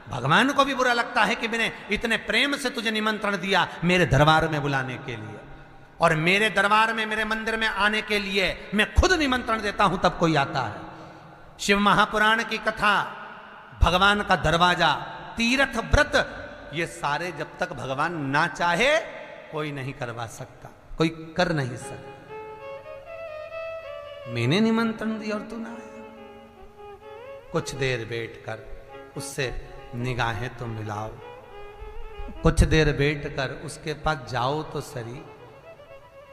भगवान को भी बुरा लगता है कि मैंने इतने प्रेम से तुझे निमंत्रण दिया मेरे दरबार में बुलाने के लिए, और मेरे दरबार में, मेरे मंदिर में आने के लिए मैं खुद निमंत्रण देता हूं तब कोई आता है। शिव महापुराण की कथा, भगवान का दरवाजा, तीर्थ व्रत, ये सारे जब तक भगवान ना चाहे कोई नहीं करवा सकता, कोई कर नहीं सकता। मैंने निमंत्रण दिया और तू ना आया। कुछ देर बैठकर उससे निगाहें तो मिलाओ, कुछ देर बैठकर उसके पास जाओ तो सही।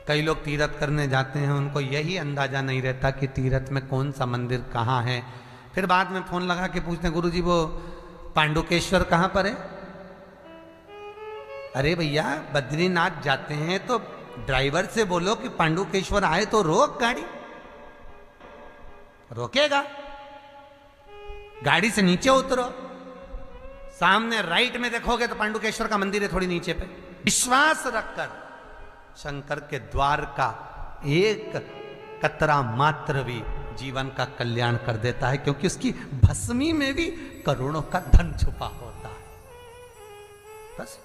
कई लोग तीर्थ करने जाते हैं, उनको यही अंदाजा नहीं रहता कि तीर्थ में कौन सा मंदिर कहाँ है, फिर बाद में फोन लगा के पूछते हैं गुरुजी वो पांडुकेश्वर कहाँ पर है? अरे भैया बद्रीनाथ जाते हैं तो ड्राइवर से बोलो कि पांडुकेश्वर आए तो रोक गाड़ी। रोकेगा? गाड़ी से नीचे उतरो, सामने राइट में देखोगे तो पांडुकेश्वर का मंदिर है थोड़ी नीचे पे। विश्वास रखकर शंकर के द्वार का एक कतरा मात्र भी जीवन का कल्याण कर देता है, क्योंकि उसकी भस्मी में भी करोड़ों का धन छुपा होता है। बस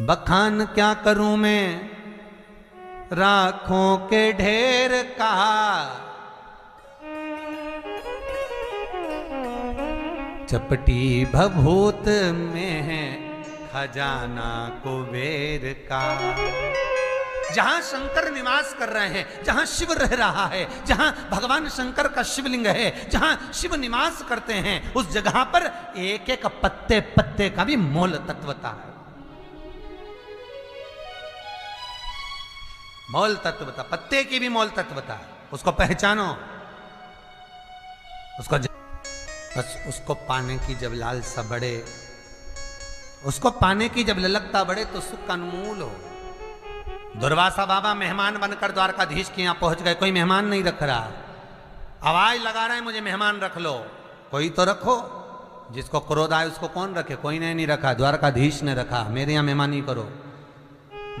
बखान क्या करूं मैं राखों के ढेर का, चपटी भभूत में है खजाना कुबेर का। जहां शंकर निवास कर रहे हैं, जहां शिव रह रहा है, जहां भगवान शंकर का शिवलिंग है, जहां शिव निवास करते हैं, उस जगह पर एक एक पत्ते पत्ते का भी मोल तत्वता है। मोल तत्वता, पत्ते की भी मोल तत्वता है। उसको पहचानो, बस उसको पाने की जब लालसा बढ़े, उसको पाने की जब ललकता बढ़े तो सुख का अनमोल हो। दुर्वासा बाबा मेहमान बनकर द्वारकाधीश के यहां पहुंच गए। कोई मेहमान नहीं रख रहा, आवाज लगा रहे हैं मुझे मेहमान रख लो। कोई तो रखो, जिसको क्रोध आए उसको कौन रखे? कोई ने नहीं रखा, द्वारकाधीश ने रखा, मेरे यहां मेहमानी करो।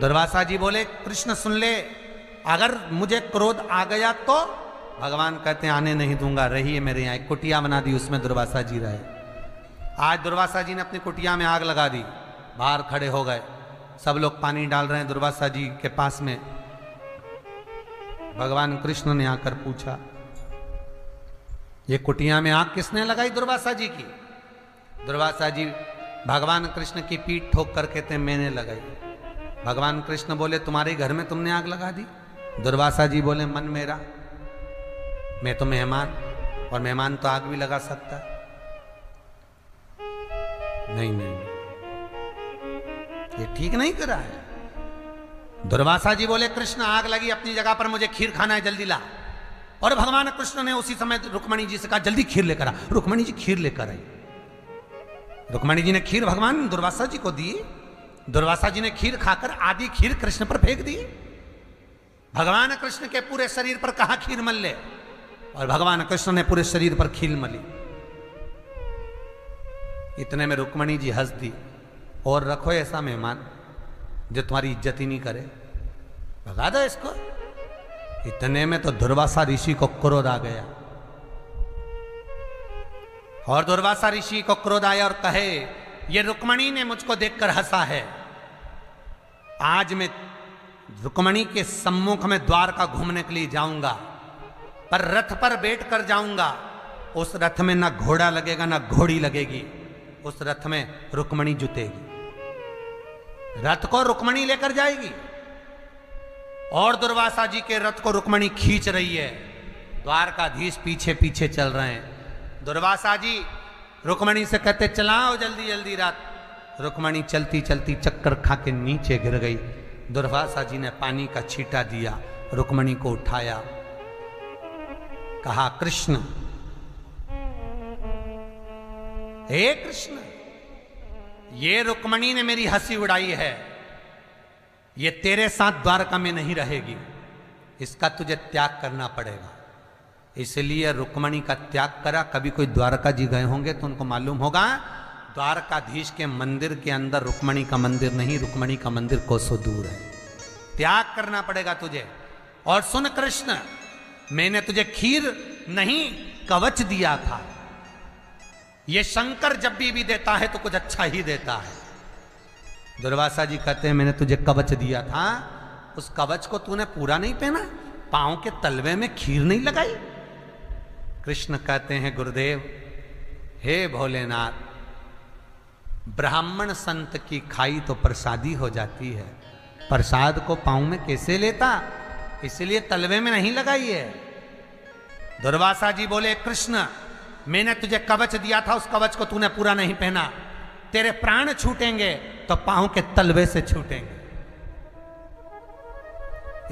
दुर्वासा जी बोले कृष्ण सुन ले, अगर मुझे क्रोध आ गया तो भगवान कहते हैं आने नहीं दूंगा, रहिए मेरे यहाँ। एक कुटिया बना दी, उसमें दुर्वासा जी रहे। आज दुर्वासा जी ने अपनी कुटिया में आग लगा दी, बाहर खड़े हो गए, सब लोग पानी डाल रहे हैं दुर्वासा जी के पास में। भगवान कृष्ण ने आकर पूछा ये कुटिया में आग किसने लगाई? दुर्वासा जी की। दुर्वासा जी भगवान कृष्ण की पीठ ठोक कर कहते हैं मैंने लगाई। भगवान कृष्ण बोले तुम्हारे घर में तुमने आग लगा दी? दुर्वासा जी बोले मन मेरा, मैं तो मेहमान, और मेहमान तो आग भी लगा सकता है। नहीं नहीं, ये ठीक नहीं करा है। दुर्वासा जी बोले कृष्ण आग लगी अपनी जगह पर, मुझे खीर खाना है, जल्दी ला। और भगवान कृष्ण ने उसी समय रुक्मणी जी से कहा जल्दी खीर लेकर आ। रुक्मणी जी खीर लेकर आई। रुक्मणी जी ने खीर भगवान दुर्वासा जी को दी। दुर्वासा जी ने खीर खाकर आधी खीर कृष्ण पर फेंक दी। भगवान कृष्ण के पूरे शरीर पर कहा खीर मल ले, और भगवान कृष्ण ने पूरे शरीर पर खीर मली। इतने में रुक्मणी जी हंस दी, और रखो ऐसा मेहमान जो तुम्हारी इज्जत ही नहीं करे, भगा दो इसको। इतने में तो दुर्वासा ऋषि को क्रोध आ गया, और दुर्वासा ऋषि को क्रोध आया और कहे ये रुक्मणी ने मुझको देखकर हंसा है, आज मैं रुक्मणी के सम्मुख में द्वार का घूमने के लिए जाऊंगा, पर रथ पर बैठ कर जाऊंगा। उस रथ में ना घोड़ा लगेगा ना घोड़ी लगेगी, उस रथ में रुक्मणी जुतेगी। रथ को रुक्मणी लेकर जाएगी, और दुर्वासा जी के रथ को रुक्मणी खींच रही है। द्वारकाधीश पीछे पीछे चल रहे हैं। दुर्वासा जी रुक्मणी से कहते चलाओ जल्दी जल्दी रथ। रुक्मणी चलती चलती चक्कर खा के नीचे गिर गई। दुर्वासा जी ने पानी का छींटा दिया, रुक्मणी को उठाया, कहा कृष्ण, हे कृष्ण, ये रुक्मणी ने मेरी हंसी उड़ाई है, ये तेरे साथ द्वारका में नहीं रहेगी, इसका तुझे त्याग करना पड़ेगा। इसलिए रुक्मणी का त्याग करा। कभी कोई द्वारका जी गए होंगे तो उनको मालूम होगा, द्वारकाधीश के मंदिर के अंदर रुक्मणी का मंदिर नहीं, रुक्मणी का मंदिर कोसों दूर है। त्याग करना पड़ेगा तुझे। और सुन कृष्ण, मैंने तुझे खीर नहीं कवच दिया था। ये शंकर जब भी देता है तो कुछ अच्छा ही देता है। दुर्वासा जी कहते हैं मैंने तुझे कवच दिया था, उस कवच को तूने पूरा नहीं पहना, पांव के तलवे में खीर नहीं लगाई। कृष्ण कहते हैं गुरुदेव, हे भोलेनाथ, ब्राह्मण संत की खाई तो प्रसादी हो जाती है, प्रसाद को पांव में कैसे लेता, इसलिए तलवे में नहीं लगाई है। दुर्वासा जी बोले कृष्ण, मैंने तुझे कवच दिया था, उस कवच को तूने पूरा नहीं पहना, तेरे प्राण छूटेंगे तो पांव के तलवे से छूटेंगे।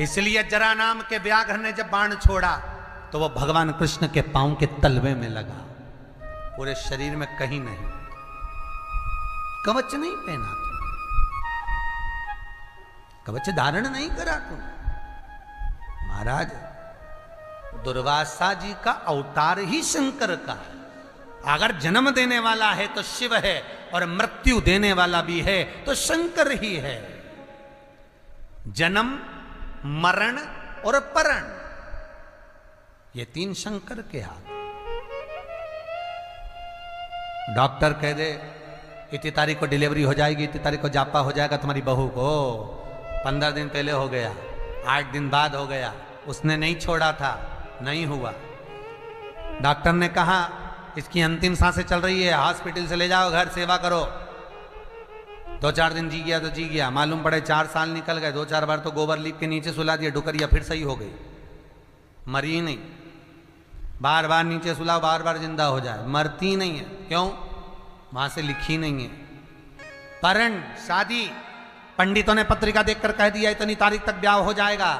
इसलिए जरा नाम के व्याघ्र ने जब बाण छोड़ा तो वो भगवान कृष्ण के पांव के तलवे में लगा। पूरे शरीर में कहीं नहीं, कवच नहीं पहना तुम, कवच धारण नहीं करा तुम। महाराज दुर्वासा जी का अवतार ही शंकर का है। अगर जन्म देने वाला है तो शिव है, और मृत्यु देने वाला भी है तो शंकर ही है। जन्म, मरण और परण, ये तीन शंकर के हाथ। डॉक्टर कह दे इतनी तारीख को डिलीवरी हो जाएगी, इतनी तारीख को जापा हो जाएगा तुम्हारी बहू को, 15 दिन पहले हो गया, 8 दिन बाद हो गया, उसने नहीं छोड़ा था, नहीं हुआ। डॉक्टर ने कहा इसकी अंतिम सांसें चल रही है, हॉस्पिटल से ले जाओ, घर सेवा करो। 2-4 दिन जी गया तो जी गया, मालूम पड़े 4 साल निकल गए, 2-4 बार तो गोबर लीप के नीचे सुला दिया, डुकरिया फिर सही हो गई, मरी नहीं। बार बार नीचे सुलाओ, बार बार जिंदा हो जाए, मरती नहीं है। क्यों? वहां से लिखी नहीं है। परण, शादी, पंडितों ने पत्रिका देखकर कह दिया इतनी तारीख तक ब्याह हो जाएगा,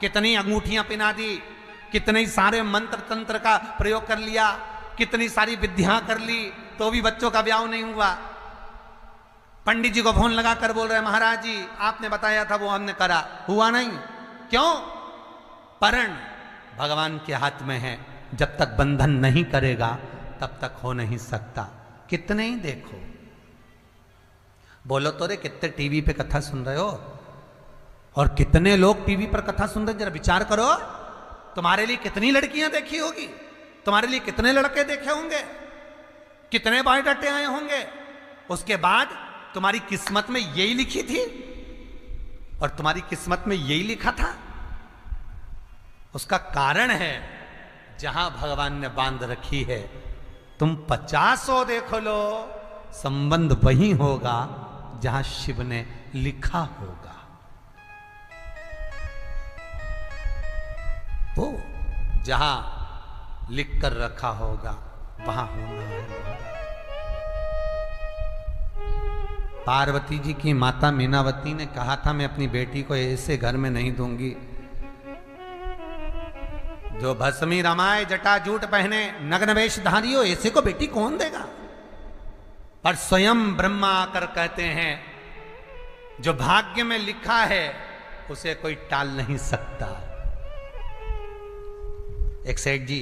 कितनी अंगूठियां पिना दी, कितने सारे मंत्र तंत्र का प्रयोग कर लिया, कितनी सारी विद्या कर ली, तो भी बच्चों का ब्याह नहीं हुआ। पंडित जी को फोन लगाकर बोल रहे महाराज जी आपने बताया था वो हमने करा, हुआ नहीं। क्यों? परण भगवान के हाथ में है, जब तक बंधन नहीं करेगा तब तक हो नहीं सकता। कितने ही देखो, बोलो तो रे कितने टीवी पे कथा सुन रहे हो, और कितने लोग टीवी पर कथा सुन रहे, जरा विचार करो, तुम्हारे लिए कितनी लड़कियां देखी होगी, तुम्हारे लिए कितने लड़के देखे होंगे, कितने बायोडाटे आए होंगे, उसके बाद तुम्हारी किस्मत में यही लिखी थी और तुम्हारी किस्मत में यही लिखा था। उसका कारण है जहां भगवान ने बांध रखी है, तुम 50 देख लो, संबंध वही होगा जहां शिव ने लिखा होगा। वो जहां लिख कर रखा होगा वहां होना है। पार्वती जी की माता मीनावती ने कहा था मैं अपनी बेटी को ऐसे घर में नहीं दूंगी जो भस्मी रमाए, जटा जूट पहने, नग्न वेशधारी हो, ऐसे को बेटी कौन देगा। पर स्वयं ब्रह्मा आकर कहते हैं जो भाग्य में लिखा है उसे कोई टाल नहीं सकता। एक सेठ जी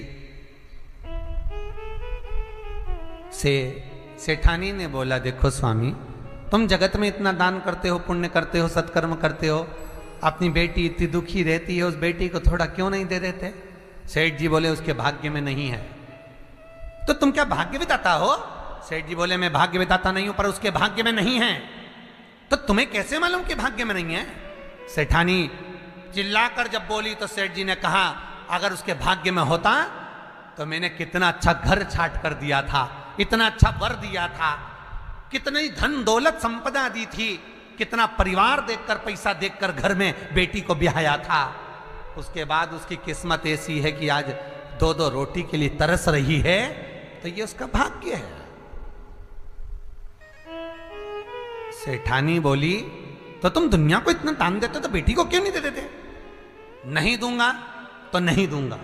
से सेठानी ने बोला देखो स्वामी तुम जगत में इतना दान करते हो, पुण्य करते हो, सत्कर्म करते हो, अपनी बेटी इतनी दुखी रहती है, उस बेटी को थोड़ा क्यों नहीं दे देते। सेठ जी बोले उसके भाग्य में नहीं है। तो तुम क्या भाग्य विधाता हो? सेठ जी बोले मैं भाग्य विधाता नहीं हूं, पर उसके भाग्य में नहीं है। तो तुम्हें कैसे मालूम कि भाग्य में नहीं है? सेठानी चिल्लाकर जब बोली तो सेठ जी ने कहा अगर उसके भाग्य में होता तो मैंने कितना अच्छा घर छाट कर दिया था, इतना अच्छा वर दिया था, कितनी धन दौलत संपदा दी थी, कितना परिवार देखकर, पैसा देखकर घर में बेटी को ब्याया था। उसके बाद उसकी किस्मत ऐसी है कि आज 2-2 रोटी के लिए तरस रही है, तो ये उसका भाग्य है। सेठानी बोली तो तुम दुनिया को इतना दान देते तो बेटी को क्यों नहीं दे देते? नहीं दूंगा तो नहीं दूंगा।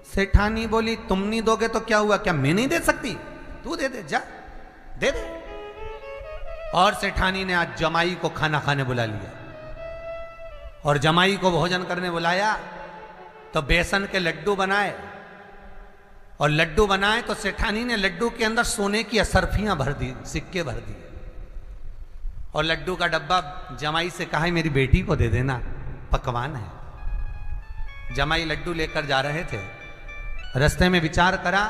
सेठानी बोली तुम नहीं दोगे तो क्या हुआ, क्या मैं नहीं दे सकती? तू दे दे, जा दे दे। और सेठानी ने आज जमाई को खाना खाने बुला लिया, और जमाई को भोजन करने बुलाया तो बेसन के लड्डू बनाए, और लड्डू बनाए तो सेठानी ने लड्डू के अंदर सोने की असरफियां भर दी, सिक्के भर दिए, और लड्डू का डब्बा जमाई से कहा मेरी बेटी को दे देना, पकवान है। जमाई लड्डू लेकर जा रहे थे, रास्ते में विचार करा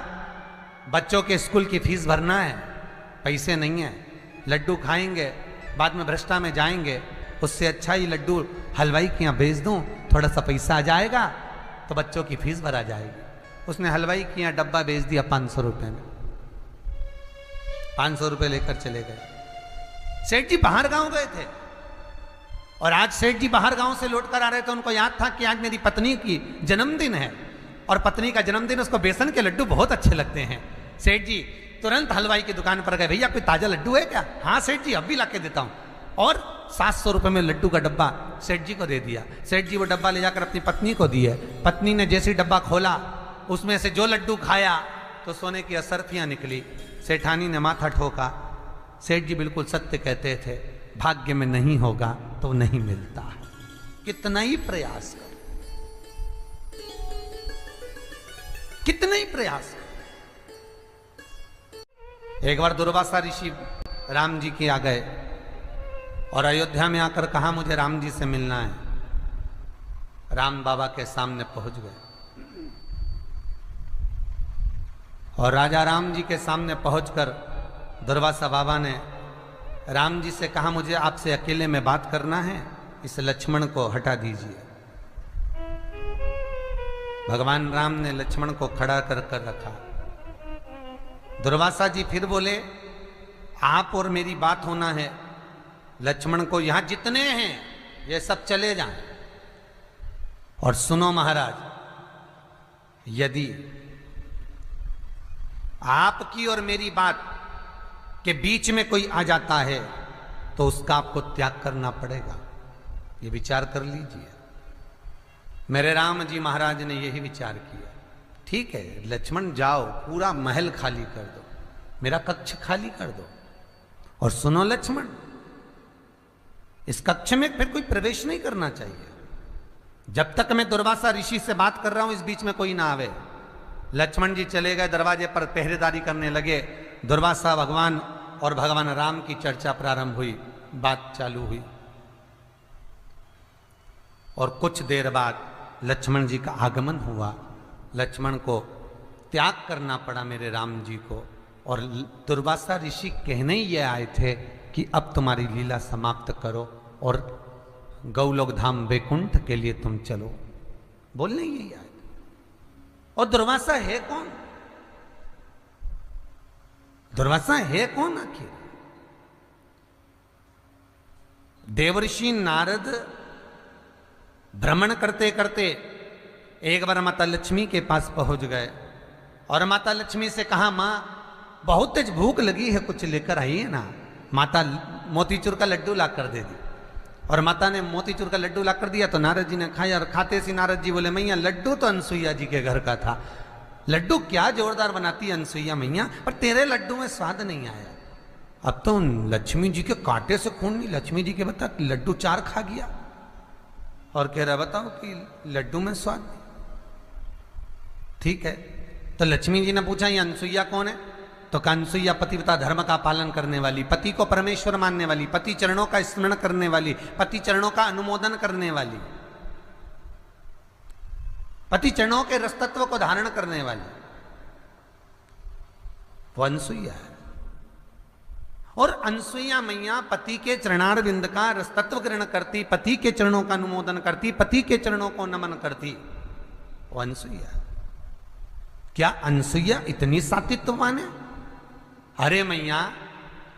बच्चों के स्कूल की फीस भरना है, पैसे नहीं है, लड्डू खाएंगे बाद में भ्रष्टा में जाएंगे, उससे अच्छा ही लड्डू हलवाई के यहाँ भेज दूं, थोड़ा सा पैसा आ जाएगा तो बच्चों की फीस भरा जाएगी। उसने हलवाई के यहाँ डब्बा भेज दिया 500 रुपये में, 500 रुपये लेकर चले गए। सेठ जी बाहर गांव गए थे, और आज सेठ जी बाहर गांव से लौट कर आ रहे थे, उनको याद था कि आज मेरी पत्नी की जन्मदिन है, और पत्नी का जन्मदिन, उसको बेसन के लड्डू बहुत अच्छे लगते हैं। सेठ जी तुरंत हलवाई की दुकान पर गए, भैया कोई ताजा लड्डू है क्या? हाँ सेठ जी अब भी ला के देता हूं। और 700 रुपये में लड्डू का डब्बा सेठ जी को दे दिया। सेठ जी वो डब्बा ले जाकर अपनी पत्नी को दिए। पत्नी ने जैसे डब्बा खोला उसमें से जो लड्डू खाया तो सोने की असरफियां निकली। सेठानी ने माथा ठोका। सेठ जी बिल्कुल सत्य कहते थे, भाग्य में नहीं होगा तो नहीं मिलता है, कितना ही प्रयास कर, कितना ही प्रयास कर। एक बार दुर्वासा ऋषि राम जी के आ गए और अयोध्या में आकर कहा मुझे राम जी से मिलना है। राम बाबा के सामने पहुंच गए और राजा राम जी के सामने पहुंचकर दुर्वासा बाबा ने राम जी से कहा मुझे आपसे अकेले में बात करना है, इस लक्ष्मण को हटा दीजिए। भगवान राम ने लक्ष्मण को खड़ा कर कर रखा। दुर्वासा जी फिर बोले आप और मेरी बात होना है, लक्ष्मण को यहां जितने हैं ये सब चले जाएं। और सुनो महाराज, यदि आपकी और मेरी बात के बीच में कोई आ जाता है तो उसका आपको त्याग करना पड़ेगा, ये विचार कर लीजिए। मेरे राम जी महाराज ने यही विचार किया। ठीक है लक्ष्मण जाओ, पूरा महल खाली कर दो, मेरा कक्ष खाली कर दो। और सुनो लक्ष्मण, इस कक्ष में फिर कोई प्रवेश नहीं करना चाहिए जब तक मैं दुर्वासा ऋषि से बात कर रहा हूं, इस बीच में कोई ना आवे। लक्ष्मण जी चले गए, दरवाजे पर पहरेदारी करने लगे। दुर्वासा भगवान और भगवान राम की चर्चा प्रारंभ हुई, बात चालू हुई। और कुछ देर बाद लक्ष्मण जी का आगमन हुआ। लक्ष्मण को त्याग करना पड़ा मेरे राम जी को। और दुर्वासा ऋषि कहने ही ये आए थे कि अब तुम्हारी लीला समाप्त करो और गौलोक धाम वैकुंठ के लिए तुम चलो, बोलने यही आए। और दुर्वासा है कौन? दुर्वासा है कौन आखिर? देवर्षि नारद भ्रमण करते करते एक बार माता लक्ष्मी के पास पहुंच गए और माता लक्ष्मी से कहा मां बहुत तेज भूख लगी है, कुछ लेकर आइए ना। माता मोतीचूर का लड्डू ला कर दे दी और माता ने मोतीचूर का लड्डू ला कर दिया तो नारद जी ने खाया। और खाते सी नारद जी बोले मैया लड्डू तो अनसुईया जी के घर का था, लड्डू क्या जोरदार बनाती है अनसुईया मैया, पर तेरे लड्डू में स्वाद नहीं आया। अब तो लक्ष्मी जी के कांटे से खून नहीं, लक्ष्मी जी के बता लड्डू 4 खा गया और कह रहा बताओ कि लड्डू में स्वाद नहीं। ठीक है, तो लक्ष्मी जी ने पूछा ये अनसुईया कौन है? तो अनसुईया पतिव्रता धर्म का पालन करने वाली, पति को परमेश्वर मानने वाली, पति चरणों का स्मरण करने वाली, पति चरणों का अनुमोदन करने वाली, पति चरणों के रसतत्व को धारण करने वाली, वो अनसुईया है। और अनसुईया मैया पति के चरणारविंद का रसतत्व ग्रहण करती, पति के चरणों का अनुमोदन करती, पति के चरणों को नमन करती, वो अनसुईया। क्या अनसुईया इतनी सात्वित्ववान है? अरे मैया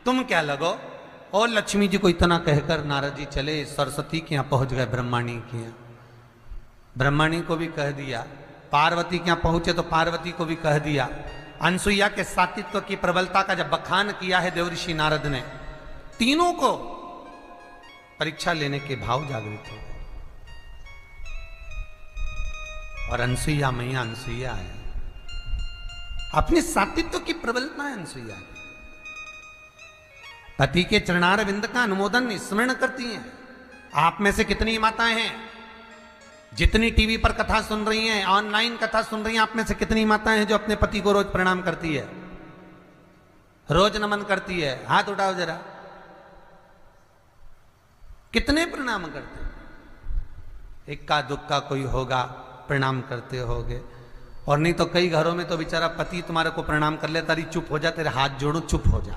तुम क्या लगो। और लक्ष्मी जी को इतना कहकर नारद जी चले सरस्वती के यहां पहुंच गए, ब्रह्माणी के यहां। ब्रह्माणी को भी कह दिया, पार्वती के यहां पहुंचे तो पार्वती को भी कह दिया। अनसुईया के सात्वित्व की प्रबलता का जब बखान किया है देवऋषि नारद ने, तीनों को परीक्षा लेने के भाव जागृत हो गए। और अनसुईया मैया अनसुईया है, अपने सात्वित्व की प्रबलता है अनसुईया की। पति के चरणारविंद का अनुमोदन स्मरण करती हैं। आप में से कितनी माताएं हैं जितनी टीवी पर कथा सुन रही हैं, ऑनलाइन कथा सुन रही हैं, आप में से कितनी माताएं हैं जो अपने पति को रोज प्रणाम करती है, रोज नमन करती है? हाथ उठाओ जरा, कितने प्रणाम करते हैं? इक्का दुक्का कोई होगा प्रणाम करते होगे। और नहीं तो कई घरों में तो बेचारा पति तुम्हारे को प्रणाम कर ले, तारी चुप हो जा, तेरे हाथ जोड़ो चुप हो जा,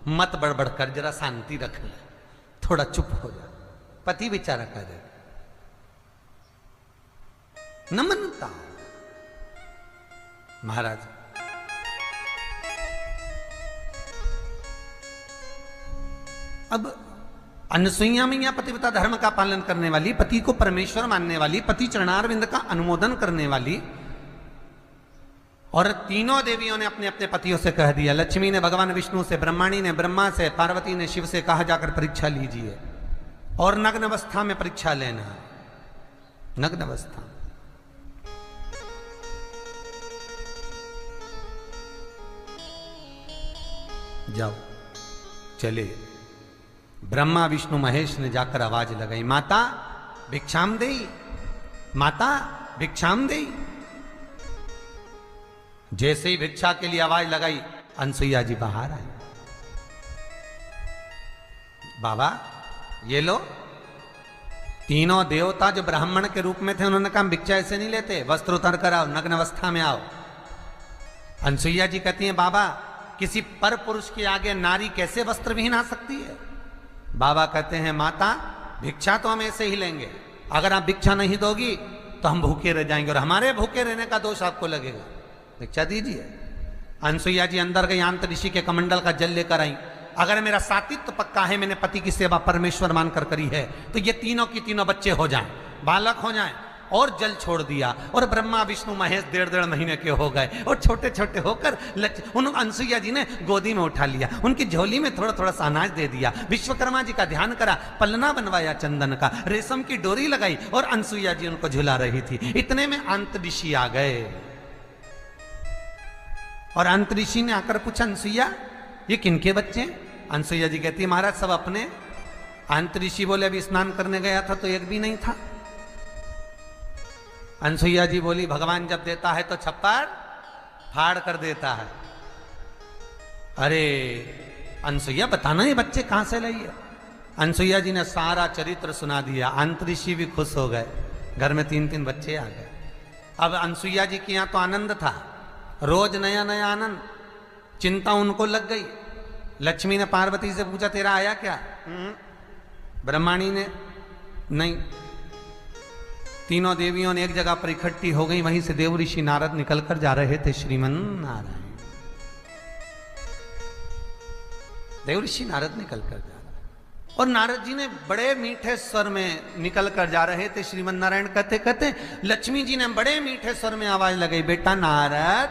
मत बड़बड़ कर, जरा शांति रख ले, थोड़ा चुप हो जा, पति बेचारा कह दे। नमनता महाराज। अब अनसुईया मैया पतिव्रता धर्म का पालन करने वाली, पति को परमेश्वर मानने वाली, पति चरणारविंद का अनुमोदन करने वाली, और तीनों देवियों ने अपने अपने पतियों से कह दिया। लक्ष्मी ने भगवान विष्णु से, ब्रह्माणी ने ब्रह्मा से, पार्वती ने शिव से कहा जाकर परीक्षा लीजिए और नग्न अवस्था में परीक्षा लेना। नग्न अवस्था जाओ। चले। ब्रह्मा विष्णु महेश ने जाकर आवाज लगाई, माता भिक्षाम देई, माता भिक्षाम देई। जैसे ही भिक्षा के लिए आवाज लगाई, अनसुईया जी बाहर आए। बाबा ये लो। तीनों देवता जो ब्राह्मण के रूप में थे, उन्होंने कहा भिक्षा ऐसे नहीं लेते, वस्त्र उतार कर आओ, नग्न अवस्था में आओ। अनसुईया जी कहती हैं, बाबा किसी पर पुरुष के आगे नारी कैसे वस्त्र विहीन आ सकती है? बाबा कहते हैं, माता भिक्षा तो हम ऐसे ही लेंगे, अगर आप भिक्षा नहीं दोगी तो हम भूखे रह जाएंगे और हमारे भूखे रहने का दोष आपको लगेगा, भिक्षा दीजिए। अनसुईया जी अंदर गई, आंत ऋषि के कमंडल का जल लेकर आई। अगर मेरा सातित्व पक्का है, मैंने पति की सेवा परमेश्वर मानकर करी है, तो ये तीनों की तीनों बच्चे हो जाएं, बालक हो जाएं। और जल छोड़ दिया और ब्रह्मा विष्णु महेश 1.5 महीने के हो गए और छोटे छोटे होकर उन अनसुईया जी ने गोदी में उठा लिया, उनकी झोली में थोड़ा थोड़ा सा अनाज दे दिया। विश्वकर्मा जी का ध्यान करा, पलना बनवाया चंदन का, रेशम की डोरी लगाई और अनसुईया जी उनको झुला रही थी। इतने में अंत ऋषि आ गए और अंत ऋषि ने आकर पूछा, अनसुईया ये किनके बच्चे? अनसुईया जी कहती, महाराज सब अपने। अंत ऋषि बोले, अभी स्नान करने गया था तो एक भी नहीं था। अनसुईया जी बोली, भगवान जब देता है तो छप्पर फाड़ कर देता है। अरे अनसुईया बताना ये बच्चे कहां से लाई है? अनसुईया जी ने सारा चरित्र सुना दिया। अंत ऋषि भी खुश हो गए, घर में 3-3 बच्चे आ गए। अब अनसुईया जी के यहां तो आनंद था, रोज नया नया आनंद। चिंता उनको लग गई। लक्ष्मी ने पार्वती से पूछा, तेरा आया क्या? ब्रह्माणी ने नहीं। तीनों देवियों ने एक जगह पर इकट्ठी हो गई, वहीं से देव ऋषि नारद निकल कर जा रहे थे श्रीमन नारायण। देव ऋषि नारद निकल कर जा रहे और नारद जी ने बड़े मीठे स्वर में निकल कर जा रहे थे श्रीमन नारायण। कहते कहते लक्ष्मी जी ने बड़े मीठे स्वर में आवाज लगाई, बेटा नारद,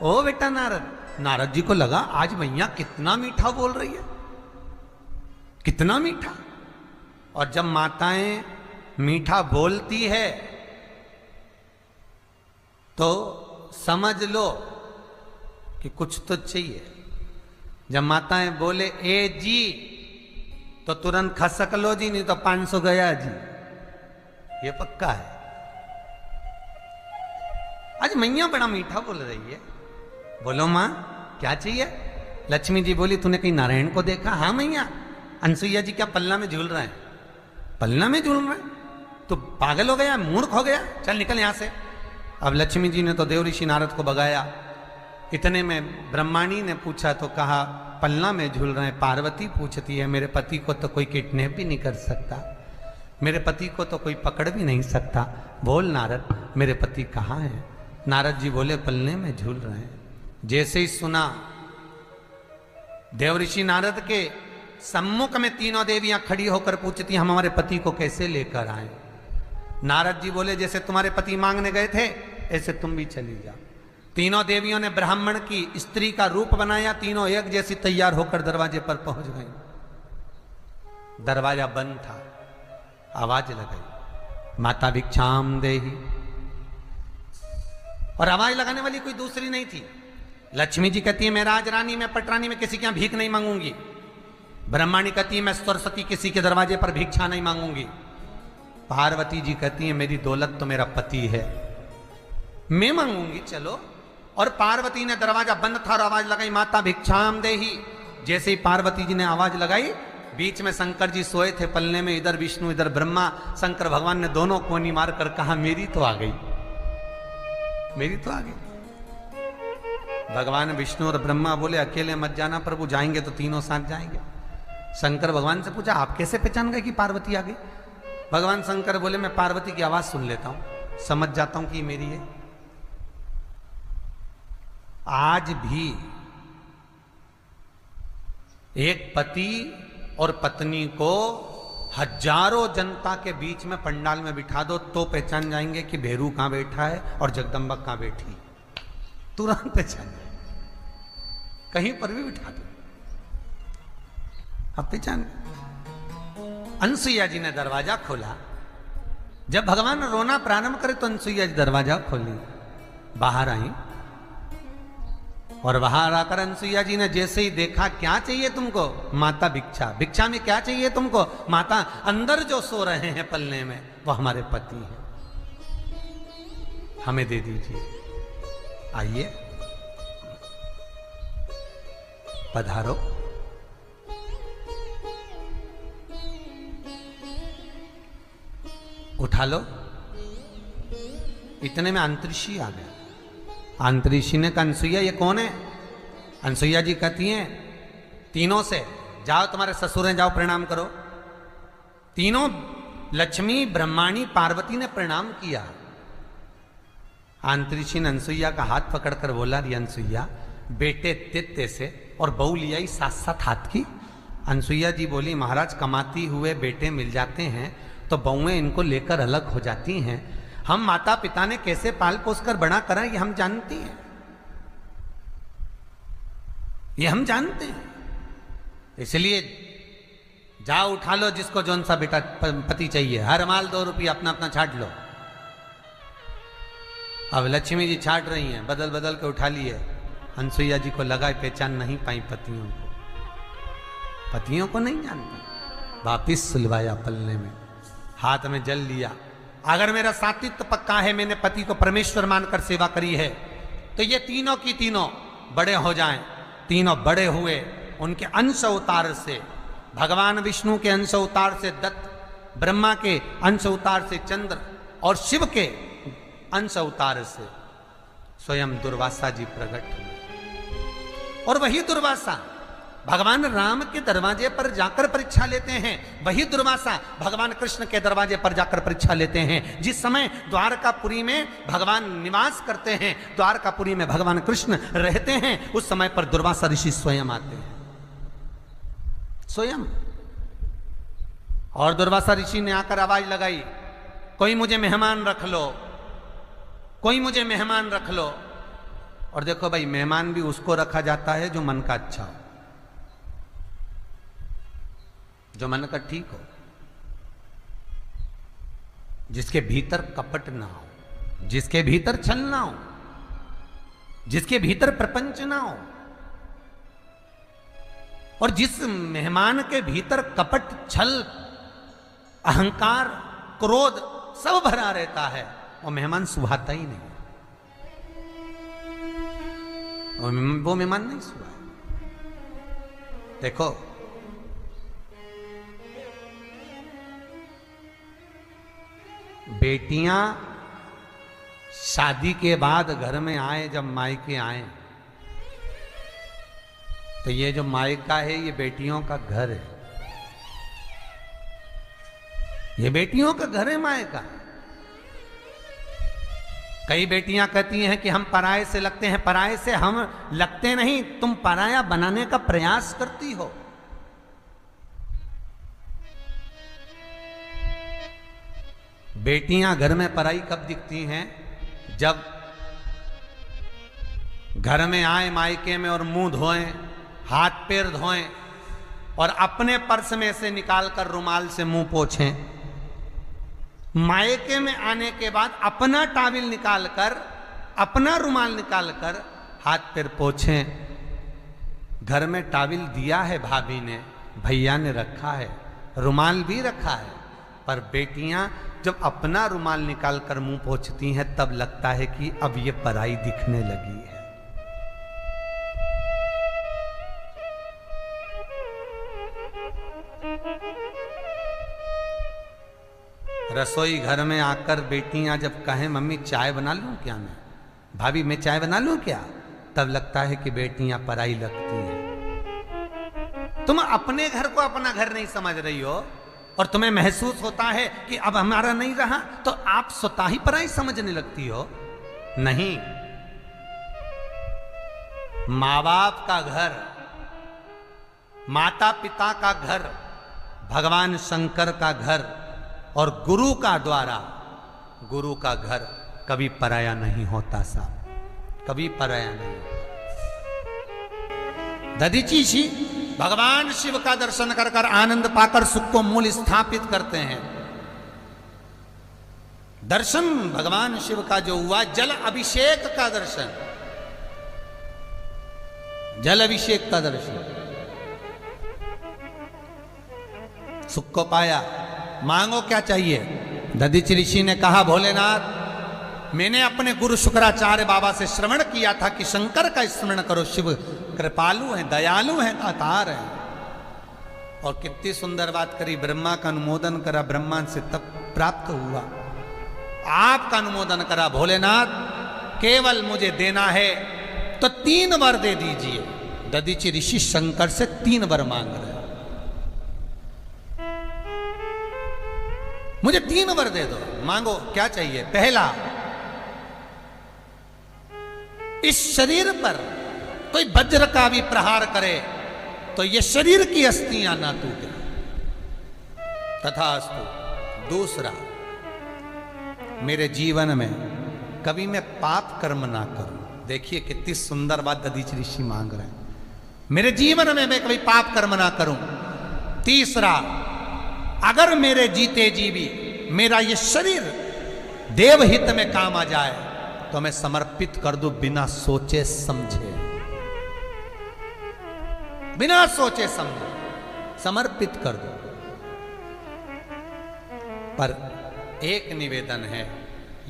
ओ बेटा नारद। नारद जी को लगा आज मैया कितना मीठा बोल रही है, कितना मीठा। और जब माताएं मीठा बोलती है तो समझ लो कि कुछ तो चाहिए। जब माताएं बोले ए जी तो तुरंत खसक लो जी, नहीं तो 500 गया जी, ये पक्का है। आज मैया बड़ा मीठा बोल रही है। बोलो मां क्या चाहिए? लक्ष्मी जी बोली, तूने कहीं नारायण को देखा? हाँ मैया। अनसुईया जी क्या पलना में झूल रहे हैं? पलना में झूल रहे हैं? तो पागल हो गया, मूर्ख हो गया, चल निकल यहां से। अब लक्ष्मी जी ने तो देव ऋषि नारद को भगाया। इतने में ब्रह्माणी ने पूछा तो कहा, पलना में झूल रहे हैं। पार्वती पूछती है, मेरे पति को तो कोई किडनैप भी नहीं कर सकता, मेरे पति को तो कोई पकड़ भी नहीं सकता। बोल नारद, मेरे पति कहाँ हैं? नारद जी बोले, पलने में झूल रहे हैं। जैसे ही सुना, देव ऋषि नारद के सम्मुख में तीनों देवियां खड़ी होकर पूछती, हम हमारे पति को कैसे लेकर आए? नारद जी बोले, जैसे तुम्हारे पति मांगने गए थे ऐसे तुम भी चली जाओ। तीनों देवियों ने ब्राह्मण की स्त्री का रूप बनाया, तीनों एक जैसी तैयार होकर दरवाजे पर पहुंच गई। दरवाजा बंद था, आवाज लगाई, माता भिक्षाम देहि। और आवाज लगाने वाली कोई दूसरी नहीं थी। लक्ष्मी जी कहती है, मैं राजरानी, मैं पटरानी, में किसी के यहां भीख नहीं मांगूंगी। ब्रह्माणी कहती है, मैं सरस्वती किसी के दरवाजे पर भिक्षा नहीं मांगूंगी। पार्वती जी कहती है, मेरी दौलत तो मेरा पति है, मैं मांगूंगी, चलो। और पार्वती ने दरवाजा बंद था और आवाज लगाई, माता भिक्षाम देहि। जैसे ही पार्वती जी ने आवाज लगाई, बीच में शंकर जी सोए थे पलने में, इधर विष्णु इधर ब्रह्मा। शंकर भगवान ने दोनों कोनी मार कर कहा, मेरी तो आ गई, मेरी तो आ गई। भगवान विष्णु और ब्रह्मा बोले, अकेले मत जाना प्रभु, जाएंगे तो तीनों साथ जाएंगे। शंकर भगवान से पूछा, आप कैसे पहचान गए कि पार्वती आ गई? भगवान शंकर बोले, मैं पार्वती की आवाज सुन लेता हूं, समझ जाता हूं कि मेरी है। आज भी एक पति और पत्नी को हजारों जनता के बीच में पंडाल में बिठा दो तो पहचान जाएंगे कि भेरू कहां बैठा है और जगदम्बा कहां बैठी, तुरंत पहचान जाएंगे। कहीं पर भी बिठा दो, अब पहचान। अनसुईया जी ने दरवाजा खोला। जब भगवान रोना प्रारंभ करे तो अनसुईया जी दरवाजा खोली, बाहर आई और वहां आकर अनसुईया जी ने जैसे ही देखा, क्या चाहिए तुमको? माता भिक्षा। भिक्षा में क्या चाहिए तुमको? माता, अंदर जो सो रहे हैं पलने में वो हमारे पति हैं, हमें दे दीजिए। आइए, पधारो। उठा लो। इतने में अंतरिक्षी आ गया। अंतरिक्षी ने कहा, अनसुईया ये कौन है? अनसुईया जी कहती हैं, तीनों से जाओ, तुम्हारे ससुर हैं, जाओ प्रणाम करो। तीनों, लक्ष्मी, ब्रह्माणी, पार्वती ने प्रणाम किया। अंतरिक्षी ने अनसुईया का हाथ पकड़कर बोला, री अनसुईया, बेटे तित्ते से और बहू लिया ही साथ साथ हाथ की। अनसुईया जी बोली, महाराज, कमाती हुए बेटे मिल जाते हैं तो बहुएं इनको लेकर अलग हो जाती हैं। हम माता पिता ने कैसे पाल पोस कर बड़ा करा ये हम जानती हैं, ये हम जानते हैं। इसलिए जाओ, उठा लो जिसको जौन सा बेटा पति चाहिए, हर माल 2 रुपये अपना अपना छाट लो। अब लक्ष्मी जी छाट रही हैं, बदल बदल के उठा लिए। अनसुईया जी को लगा पहचान नहीं पाई पतियों को, पतियों को नहीं जानती। वापिस सुलवाया पलने में, हाथ में जल लिया। अगर मेरा सात्वित्व पक्का है, मैंने पति को परमेश्वर मानकर सेवा करी है, तो ये तीनों की तीनों बड़े हो जाएं। तीनों बड़े हुए, उनके अंश अवतार से, भगवान विष्णु के अंश अवतार से दत्त, ब्रह्मा के अंश अवतार से चंद्र और शिव के अंश अवतार से स्वयं दुर्वासा जी प्रकट हुए। और वही दुर्वासा भगवान राम के दरवाजे पर जाकर परीक्षा लेते हैं, वही दुर्वासा भगवान कृष्ण के दरवाजे पर जाकर परीक्षा लेते हैं। जिस समय द्वारकापुरी में भगवान निवास करते हैं, द्वारकापुरी में भगवान कृष्ण रहते हैं, उस समय पर दुर्वासा ऋषि स्वयं आते हैं, स्वयं। और दुर्वासा ऋषि ने आकर आवाज लगाई, कोई मुझे मेहमान रख लो, कोई मुझे मेहमान रख लो। और देखो भाई, मेहमान भी उसको रखा जाता है जो मन का अच्छा हो, जो मन का ठीक हो, जिसके भीतर कपट ना हो, जिसके भीतर छल ना हो, जिसके भीतर प्रपंच ना हो। और जिस मेहमान के भीतर कपट, छल, अहंकार, क्रोध सब भरा रहता है, वो मेहमान सुहाता ही नहीं, वो मेहमान नहीं सुहा। देखो, बेटियां शादी के बाद घर में आए, जब मायके आए, तो ये जो मायका है ये बेटियों का घर है, ये बेटियों का घर है मायका। कई बेटियां कहती हैं कि हम पराये से लगते हैं, पराये से हम लगते नहीं, तुम पराया बनाने का प्रयास करती हो। बेटियां घर में पराई कब दिखती हैं? जब घर में आए मायके में और मुंह धोएं, हाथ पैर धोएं और अपने पर्स में से निकालकर रुमाल से मुंह पोंछें। मायके में आने के बाद अपना टाविल निकालकर, अपना रुमाल निकालकर हाथ पैर पोंछें। घर में टाविल दिया है भाभी ने, भैया ने रखा है, रुमाल भी रखा है, पर बेटियां जब अपना रुमाल निकालकर मुंह पोंछती हैं तब लगता है कि अब ये पराई दिखने लगी है। रसोई घर में आकर बेटियां जब कहें मम्मी चाय बना लूं क्या, मैं भाभी मैं चाय बना लूं क्या, तब लगता है कि बेटियां पराई लगती हैं। तुम अपने घर को अपना घर नहीं समझ रही हो और तुम्हें महसूस होता है कि अब हमारा नहीं रहा, तो आप स्वतः ही पराई समझने लगती हो। नहीं, माँ बाप का घर, माता पिता का घर, भगवान शंकर का घर और गुरु का द्वारा, गुरु का घर कभी पराया नहीं होता साहब, कभी पराया नहीं होता। दधीची जी भगवान शिव का दर्शन कर कर आनंद पाकर सुख को मूल स्थापित करते हैं। दर्शन भगवान शिव का जो हुआ, जल अभिषेक का दर्शन, जल अभिषेक तदर्शी। सुख को पाया, मांगो क्या चाहिए। दधीचि ऋषि ने कहा, भोलेनाथ मैंने अपने गुरु शुक्राचार्य बाबा से श्रवण किया था कि शंकर का स्मरण करो, शिव कृपालु हैं, दयालु हैं, दातार हैं। और कितनी सुंदर बात करी, ब्रह्मा का अनुमोदन करा, ब्रह्मा से तब प्राप्त हुआ। आपका अनुमोदन करा भोलेनाथ, केवल मुझे देना है तो 3 वर दे दीजिए। दधीचि ऋषि शंकर से 3 वर मांग रहे, मुझे 3 वर दे दो, मांगो क्या चाहिए। पहला, इस शरीर पर कोई वज्र का भी प्रहार करे तो ये शरीर की अस्थियां ना टूटे, तथास्तु। दूसरा, मेरे जीवन में कभी मैं पाप कर्म ना करूं। देखिए कितनी सुंदर बात दधीचि ऋषि मांग रहे हैं, मेरे जीवन में मैं कभी पाप कर्म ना करूं। तीसरा, अगर मेरे जीते जी भी मेरा ये शरीर देवहित में काम आ जाए तो मैं समर्पित कर दूं बिना सोचे समझे, बिना सोचे समझे समर्पित कर दो। पर एक निवेदन है,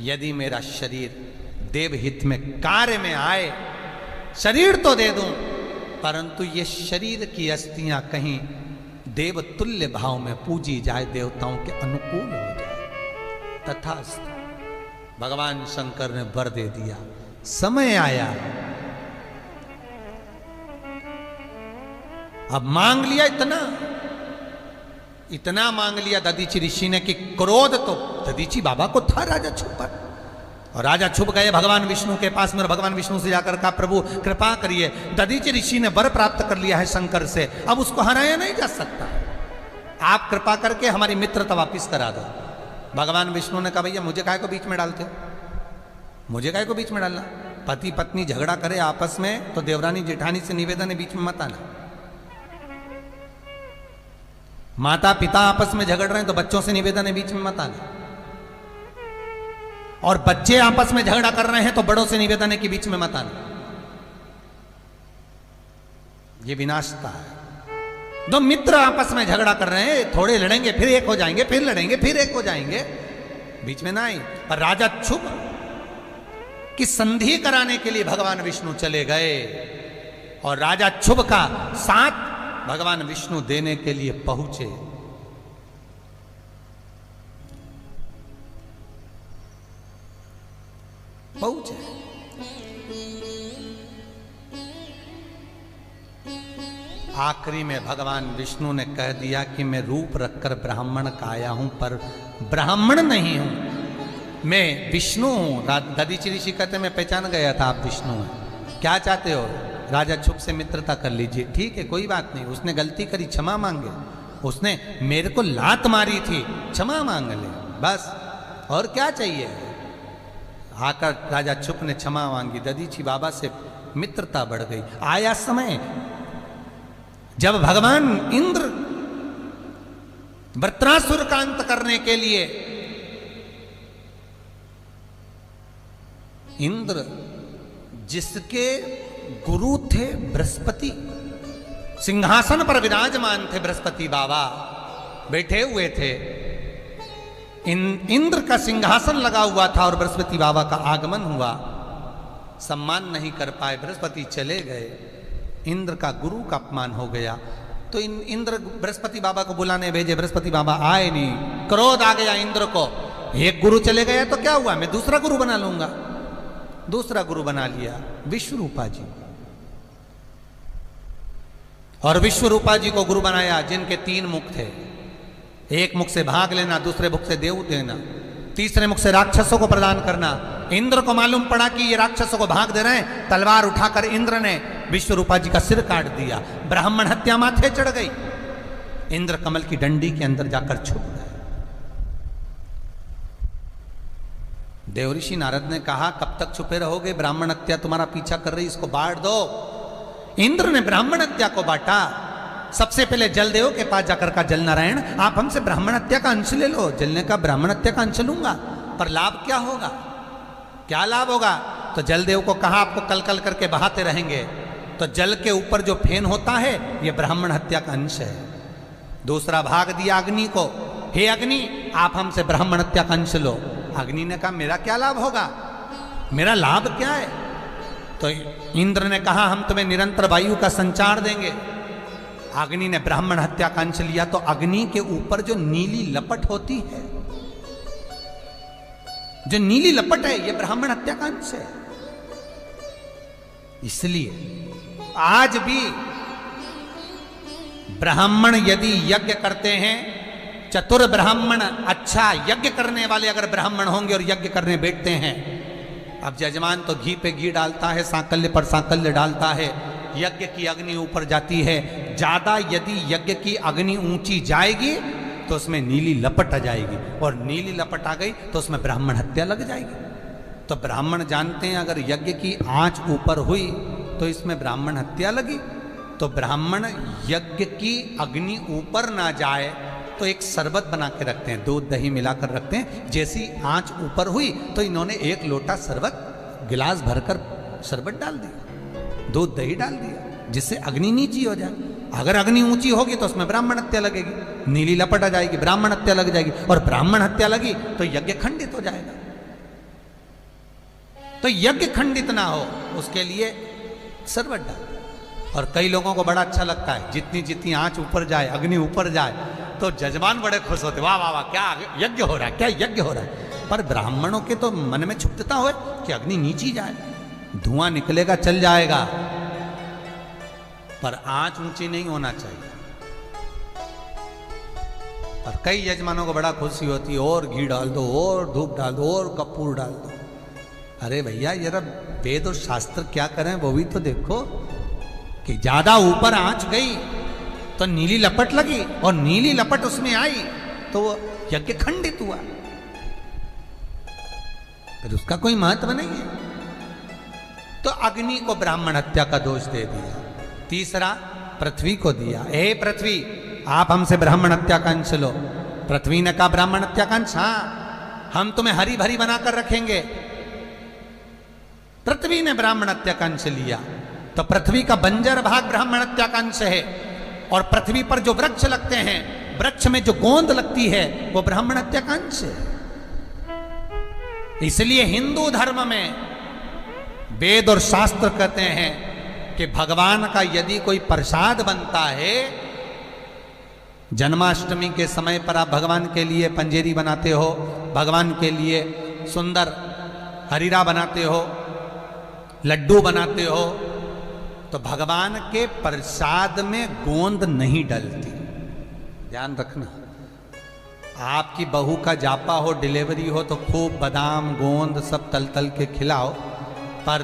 यदि मेरा शरीर देवहित में कार्य में आए, शरीर तो दे दूं परंतु ये शरीर की अस्थियां कहीं देवतुल्य भाव में पूजी जाए, देवताओं के अनुकूल हो जाए, तथास्तु। भगवान शंकर ने वर दे दिया। समय आया, अब मांग लिया, इतना मांग लिया दधीचि ऋषि ने कि क्रोध तो दधीचि बाबा को था राजा छुप पर। और राजा छुप गए भगवान विष्णु के पास में, और भगवान विष्णु से जाकर कहा, प्रभु कृपा करिए, दधीचि ऋषि ने वर प्राप्त कर लिया है शंकर से, अब उसको हराया नहीं जा सकता, आप कृपा करके हमारी मित्रता वापिस करा दो। भगवान विष्णु ने कहा, भैया मुझे काहे को बीच में डालते हो, मुझे काहे को बीच में डालना। पति पत्नी झगड़ा करे आपस में तो देवरानी जेठानी से निवेदन है बीच में मत आना। माता पिता आपस में झगड़ रहे हैं तो बच्चों से निवेदन है बीच में मत आना। और बच्चे आपस में झगड़ा कर रहे हैं तो बड़ों से निवेदन है कि बीच में मत आना। ये विनाशता है। दो मित्र आपस में झगड़ा कर रहे हैं, थोड़े लड़ेंगे फिर एक हो जाएंगे, फिर लड़ेंगे फिर एक हो जाएंगे, बीच में ना ही। पर राजा छुप की संधि कराने के लिए भगवान विष्णु चले गए, और राजा छुप का साथ भगवान विष्णु देने के लिए पहुंचे। आखिरी में भगवान विष्णु ने कह दिया कि मैं रूप रखकर ब्राह्मण का आया हूं, पर ब्राह्मण नहीं हूं, मैं विष्णु हूं। दधीचि ऋषि कहते मैं पहचान गया था आप विष्णु हैं, क्या चाहते हो। राजा छुप से मित्रता कर लीजिए, ठीक है कोई बात नहीं, उसने गलती करी क्षमा मांगे, उसने मेरे को लात मारी थी क्षमा मांग ले, बस और क्या चाहिए। आकर राजा छुप ने क्षमा मांगी, दधीचि बाबा से मित्रता बढ़ गई। आया समय जब भगवान इंद्र वृत्रासुर का अंत करने के लिए, इंद्र जिसके गुरु थे बृहस्पति, सिंहासन पर विराजमान थे बृहस्पति बाबा बैठे हुए थे, इंद्र का सिंहासन लगा हुआ था और बृहस्पति बाबा का आगमन हुआ, सम्मान नहीं कर पाए, बृहस्पति चले गए, इंद्र का गुरु का अपमान हो गया। तो इंद्र बृहस्पति बाबा को बुलाने भेजे, बृहस्पति बाबा आए नहीं, क्रोध आ गया इंद्र को, एक गुरु चले गया तो क्या हुआ, मैं दूसरा गुरु बना लूंगा। दूसरा गुरु बना लिया विश्वरूपा जी, और विश्वरूपा जी को गुरु बनाया जिनके 3 मुख थे, एक मुख से भाग लेना, दूसरे मुख से देव देना, तीसरे मुख से राक्षसों को प्रदान करना। इंद्र को मालूम पड़ा कि ये राक्षसों को भाग दे रहे हैं, तलवार उठाकर इंद्र ने विश्वरूपा जी का सिर काट दिया, ब्राह्मण हत्या माथे चढ़ गई, इंद्र कमल की डंडी के अंदर जाकर छुप गए। देवऋषि नारद ने कहा कब तक छुपे रहोगे, ब्राह्मण हत्या तुम्हारा पीछा कर रही, इसको बांट दो। इंद्र ने ब्राह्मण हत्या को बांटा। सबसे पहले जलदेव के पास जाकर कहा, जल नारायण आप हमसे ब्राह्मण हत्या का अंश ले लो। जल ने कहा ब्राह्मण हत्या का अंश लूंगा, पर लाभ क्या होगा, क्या लाभ होगा। तो जलदेव को कहा आपको कल कल करके बहाते रहेंगे, तो जल के ऊपर जो फेन होता है ये ब्राह्मण हत्या का अंश है। दूसरा भाग दिया अग्नि को, हे अग्नि आप हमसे ब्राह्मण हत्या का अंश लो। अग्नि ने कहा मेरा क्या लाभ होगा, मेरा लाभ क्या है? तो इंद्र ने कहा हम तुम्हें निरंतर वायु का संचार देंगे। अग्नि ने ब्राह्मण हत्या का अंश लिया, तो अग्नि के ऊपर जो नीली लपट होती है, जो नीली लपट है, ये ब्राह्मण हत्या का अंश है। इसलिए आज भी ब्राह्मण यदि यज्ञ करते हैं, चतुर ब्राह्मण, अच्छा यज्ञ करने वाले अगर ब्राह्मण होंगे और यज्ञ करने बैठते हैं, अब यजमान तो घी पे घी डालता है, सांकल्य पर सांकल्य डालता है, यज्ञ की अग्नि ऊपर जाती है। ज्यादा यदि यज्ञ की अग्नि ऊंची जाएगी तो उसमें नीली लपट आ जाएगी, और नीली लपट आ गई तो उसमें ब्राह्मण हत्या लग जाएगी। तो ब्राह्मण जानते हैं अगर यज्ञ की आंच ऊपर हुई तो इसमें ब्राह्मण हत्या लगी। तो ब्राह्मण यज्ञ की अग्नि ऊपर ना जाए तो एक शरबत बना के रखते हैं, दूध दही मिलाकर रखते हैं। जैसी आंच ऊपर हुई तो इन्होंने एक लोटा शरबत गिलास भरकर शरबत डाल दिया, दूध दही डाल दिया, जिससे अग्नि नीची हो जाए। अगर अग्नि ऊंची होगी तो उसमें ब्राह्मण हत्या लगेगी, नीली लपट आ जाएगी, ब्राह्मण हत्या लग जाएगी, और ब्राह्मण हत्या लगी तो यज्ञ खंडित हो जाएगा। तो यज्ञ खंडित ना हो उसके लिए शरबत डाल। और कई लोगों को बड़ा अच्छा लगता है, जितनी जितनी आंच ऊपर जाए, अग्नि ऊपर जाए, तो जजमान बड़े खुश होते, वाह वाह वाह क्या यज्ञ हो रहा है, क्या यज्ञ हो रहा है। पर ब्राह्मणों के तो मन में क्षुब्धता हो कि अग्नि नीची जाए, धुआं निकलेगा चल जाएगा, पर आंच ऊंची नहीं होना चाहिए। और कई यजमानों को बड़ा खुशी होती है, और घी डाल दो, और धूप डाल दो, और कपूर डाल दो। अरे भैया जरा वेद और शास्त्र क्या करें वो भी तो देखो, कि ज्यादा ऊपर आंच गई तो नीली लपट लगी, और नीली लपट उसमें आई तो वो यज्ञ खंडित हुआ, फिर उसका कोई महत्व नहीं है। तो अग्नि को ब्राह्मण हत्या का दोष दे दिया। तीसरा पृथ्वी को दिया, हे पृथ्वी आप हमसे ब्राह्मण हत्या का अंश लो। पृथ्वी ने कहा ब्राह्मण हत्या का अंश, हाँ हम तुम्हें हरी भरी बनाकर रखेंगे। पृथ्वी ने ब्राह्मण हत्या का अंश लिया, तो पृथ्वी का बंजर भाग ब्राह्मण हत्या का अंश है, और पृथ्वी पर जो वृक्ष लगते हैं, वृक्ष में जो गोंद लगती है वो ब्राह्मण हत्या का अंश है। इसलिए हिंदू धर्म में वेद और शास्त्र कहते हैं कि भगवान का यदि कोई प्रसाद बनता है, जन्माष्टमी के समय पर आप भगवान के लिए पंजेरी बनाते हो, भगवान के लिए सुंदर हरीरा बनाते हो, लड्डू बनाते हो, तो भगवान के प्रसाद में गोंद नहीं डलती। ध्यान रखना, आपकी बहू का जापा हो, डिलीवरी हो, तो खूब बादाम गोंद सब तल तल के खिलाओ, पर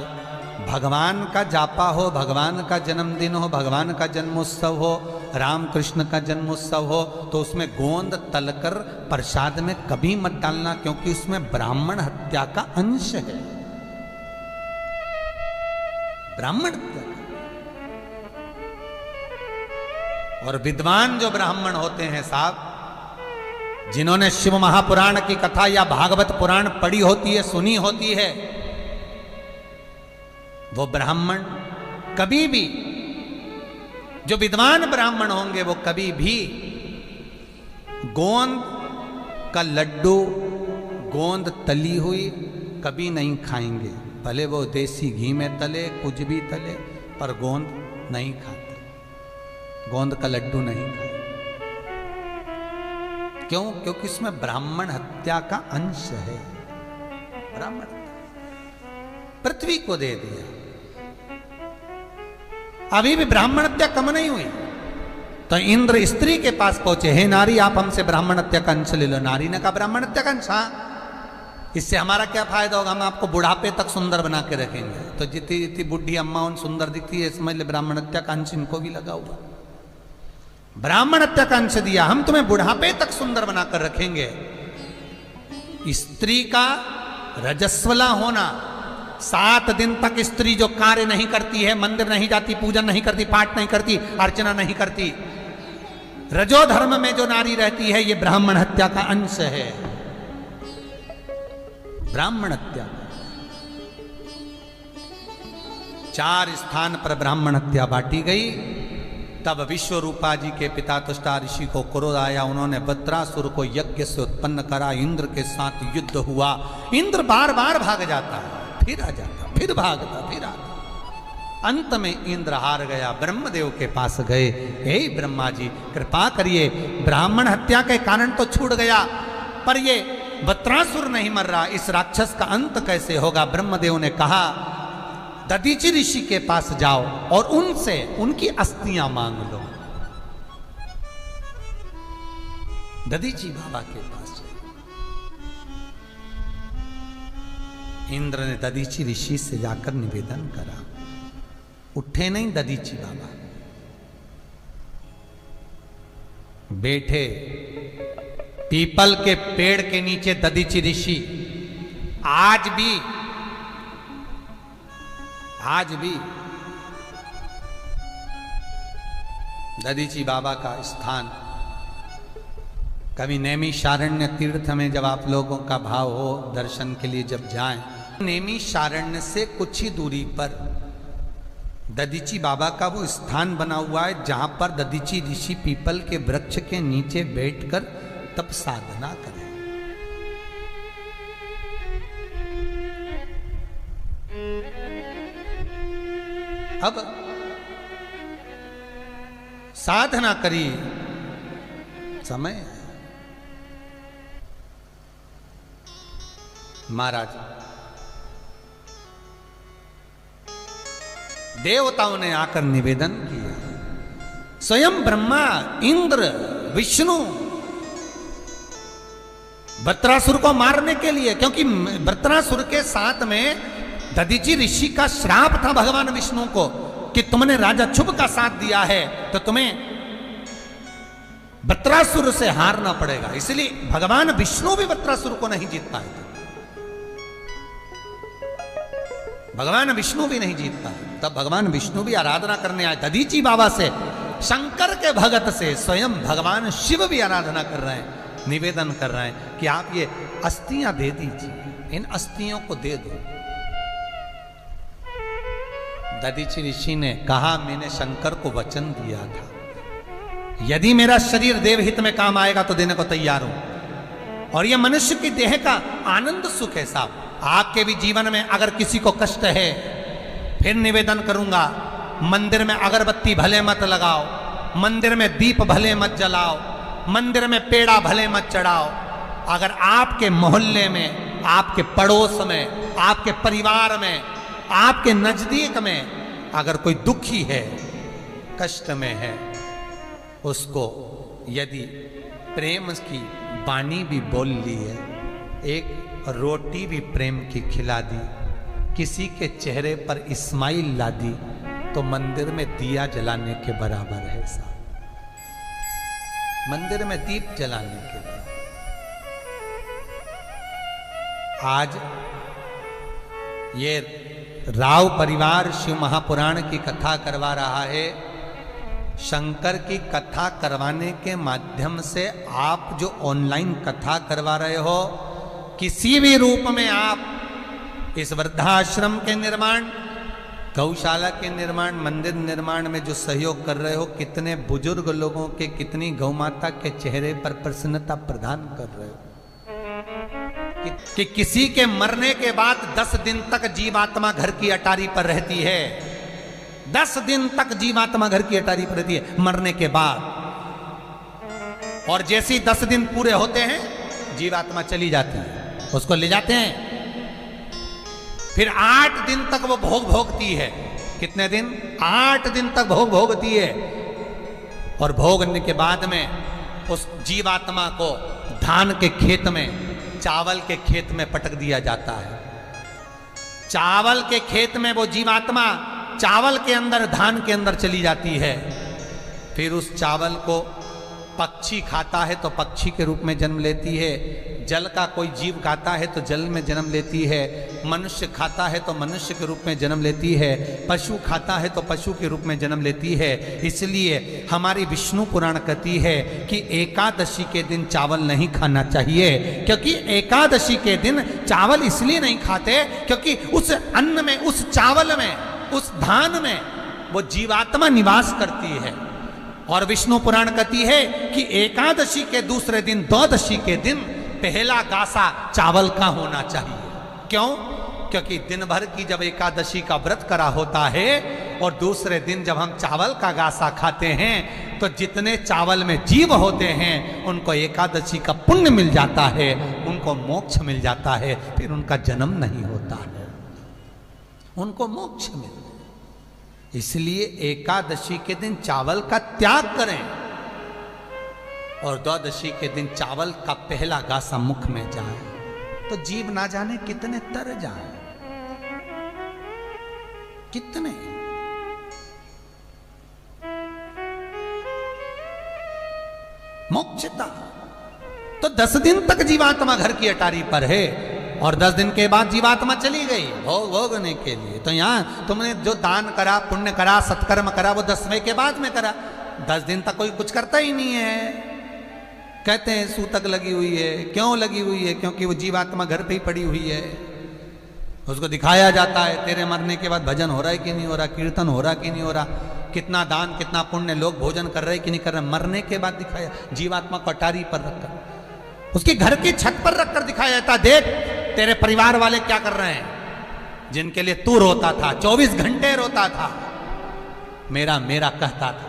भगवान का जापा हो, भगवान का जन्मदिन हो, भगवान का जन्मोत्सव हो, राम कृष्ण का जन्मोत्सव हो, तो उसमें गोंद तलकर प्रसाद में कभी मत डालना, क्योंकि उसमें ब्राह्मण हत्या का अंश है। ब्राह्मण हत्या। और विद्वान जो ब्राह्मण होते हैं साहब, जिन्होंने शिव महापुराण की कथा या भागवत पुराण पढ़ी होती है, सुनी होती है, वो ब्राह्मण कभी भी, जो विद्वान ब्राह्मण होंगे वो कभी भी गोंद का लड्डू, गोंद तली हुई कभी नहीं खाएंगे। भले वो देसी घी में तले, कुछ भी तले, पर गोंद नहीं खाते, गोंद का लड्डू नहीं खाते। क्यों? क्योंकि इसमें ब्राह्मण हत्या का अंश है। ब्राह्मण पृथ्वी को दे दिया। अभी भी ब्राह्मण हत्या कम नहीं हुई, तो इंद्र स्त्री के पास पहुंचे, हे नारी आप हमसे ब्राह्मण हत्या का अंश ले लो। नारी ने कहा ब्राह्मण हत्या का अंश, हाँ इससे हमारा क्या फायदा होगा, हम आपको बुढ़ापे तक सुंदर बना के रखेंगे। तो जितनी जितनी बुढ़ी अम्मा उन सुंदर दिखती है, समझ ले ब्राह्मण हत्या का अंश इनको भी लगा हुआ। ब्राह्मण हत्या का अंश दिया, हम तुम्हें बुढ़ापे तक सुंदर बनाकर रखेंगे। स्त्री का रजस्वला होना, 7 दिन तक स्त्री जो कार्य नहीं करती है, मंदिर नहीं जाती, पूजन नहीं करती, पाठ नहीं करती, अर्चना नहीं करती, रजो धर्म में जो नारी रहती है, ये ब्राह्मण हत्या का अंश है। ब्राह्मण हत्या। 4 स्थान पर ब्राह्मण हत्या बांटी गई। तब विश्वरूपा जी के पिता तुष्टा ऋषि को क्रोध आया। उन्होंने वृत्रासुर को यज्ञ से उत्पन्न करा। इंद्र के साथ युद्ध हुआ। इंद्र बार बार भाग जाता, फिर आ जाता, फिर भागता, फिर आता। अंत में इंद्र हार गया। ब्रह्मदेव के पास गए, हे ब्रह्मा जी कृपा करिए, ब्राह्मण हत्या के कारण तो छूट गया, पर ये वृत्रासुर नहीं मर रहा, इस राक्षस का अंत कैसे होगा? ब्रह्मदेव ने कहा दधीचि ऋषि के पास जाओ और उनसे उनकी अस्थियां मांग लो। दधीचि बाबा के पास इंद्र ने दधीचि ऋषि से जाकर निवेदन करा। उठे नहीं दधीचि बाबा, बैठे पीपल के पेड़ के नीचे दधीचि ऋषि। आज भी दधीचि बाबा का स्थान कभी नैमिषारण्य तीर्थ में जब आप लोगों का भाव हो दर्शन के लिए जब जाएं, नैमिषारण्य से कुछ ही दूरी पर दधीचि बाबा का वो स्थान बना हुआ है जहां पर दधीचि ऋषि पीपल के वृक्ष के नीचे बैठकर तप साधना करें। अब साधना करी, समय है। महाराज देवताओं ने आकर निवेदन किया। स्वयं ब्रह्मा, इंद्र, विष्णु वृत्रासुर को मारने के लिए, क्योंकि वृत्रासुर के साथ में दधीचि ऋषि का श्राप था भगवान विष्णु को कि तुमने राजा शुभ का साथ दिया है तो तुम्हें वृत्रासुर से हारना पड़ेगा। इसलिए भगवान विष्णु भी वृत्रासुर को नहीं जीत पाए थे। भगवान विष्णु भी नहीं जीत पाए। तब भगवान विष्णु भी आराधना करने आए दधीचि बाबा से, शंकर के भगत से। स्वयं भगवान शिव भी आराधना कर रहे हैं, निवेदन कर रहे हैं कि आप ये अस्थियां दे दीजिए, इन अस्थियों को दे दो। दधीचि ऋषि ने कहा मैंने शंकर को वचन दिया था, यदि मेरा शरीर देवहित में काम आएगा तो देने को तैयार हूं। और यह मनुष्य की देह का आनंद सुख है साहब। आपके भी जीवन में अगर किसी को कष्ट है, फिर निवेदन करूंगा, मंदिर में अगरबत्ती भले मत लगाओ, मंदिर में दीप भले मत जलाओ, मंदिर में पेड़ा भले मत चढ़ाओ। अगर आपके मोहल्ले में, आपके पड़ोस में, आपके परिवार में, आपके नजदीक में अगर कोई दुखी है, कष्ट में है, उसको यदि प्रेम की वाणी भी बोल ली है, एक रोटी भी प्रेम की खिला दी, किसी के चेहरे पर इस्माइल ला दी, तो मंदिर में दिया जलाने के बराबर है साहब। मंदिर में दीप जलाने के लिए। आज ये राव परिवार शिव महापुराण की कथा करवा रहा है। शंकर की कथा करवाने के माध्यम से आप जो ऑनलाइन कथा करवा रहे हो, किसी भी रूप में आप इस वृद्धाश्रम के निर्माण, गौशाला के निर्माण, मंदिर निर्माण में जो सहयोग कर रहे हो, कितने बुजुर्ग लोगों के, कितनी गौमाता के चेहरे पर प्रसन्नता प्रदान कर रहे हो कि किसी के मरने के बाद 10 दिन तक जीवात्मा घर की अटारी पर रहती है। 10 दिन तक जीवात्मा घर की अटारी पर रहती है मरने के बाद। और जैसे ही 10 दिन पूरे होते हैं जीवात्मा चली जाती है, उसको ले जाते हैं। फिर 8 दिन तक वो भोग भोगती है। कितने दिन? 8 दिन तक भोग भोगती है। और भोगने के बाद में उस जीवात्मा को धान के खेत में, चावल के खेत में पटक दिया जाता है। चावल के खेत में वो जीवात्मा चावल के अंदर, धान के अंदर चली जाती है। फिर उस चावल को पक्षी खाता है तो पक्षी के रूप में जन्म लेती है, जल का कोई जीव खाता है तो जल में जन्म लेती है, मनुष्य खाता है तो मनुष्य के रूप में जन्म लेती है, पशु खाता है तो पशु के रूप में जन्म लेती है। इसलिए हमारी विष्णु पुराण कहती है कि एकादशी के दिन चावल नहीं खाना चाहिए, क्योंकि एकादशी के दिन चावल इसलिए नहीं खाते क्योंकि उस अन्न में, उस चावल में उस धान में वो जीवात्मा निवास करती है। और विष्णु पुराण कहती है कि एकादशी के दूसरे दिन, द्वादशी के दिन पहला गासा चावल का होना चाहिए। क्यों? क्योंकि दिन भर की जब एकादशी का व्रत करा होता है और दूसरे दिन जब हम चावल का गासा खाते हैं तो जितने चावल में जीव होते हैं उनको एकादशी का पुण्य मिल जाता है, उनको मोक्ष मिल जाता है, फिर उनका जन्म नहीं होता है, उनको मोक्ष मिल। इसलिए एकादशी के दिन चावल का त्याग करें और द्वादशी के दिन चावल का पहला गासा मुख में जाए तो जीव ना जाने कितने तर जाए, कितने। मोक्षता तो 10 दिन तक जीवात्मा घर की अटारी पर है और 10 दिन के बाद जीवात्मा चली गई भोग भोगने के लिए। तो यहां तुमने जो दान करा, पुण्य करा, सत्कर्म करा, वो 10वें के बाद में करा। 10 दिन तक कोई कुछ करता ही नहीं है। कहते हैं सूतक लगी हुई है। क्यों लगी हुई है? क्योंकि वो जीवात्मा घर पे ही पड़ी हुई है। उसको दिखाया जाता है तेरे मरने के बाद भजन हो रहा है कि नहीं हो रहा, कीर्तन हो रहा कि नहीं हो रहा, कितना दान कितना पुण्य, लोग भोजन कर रहे कि नहीं कर रहे। मरने के बाद दिखाया, जीवात्मा को अटारी पर रखकर, उसके घर की छत पर रखकर दिखाया जाता, देख तेरे परिवार वाले क्या कर रहे हैं, जिनके लिए तू रोता था, 24 घंटे रोता था, मेरा मेरा कहता था।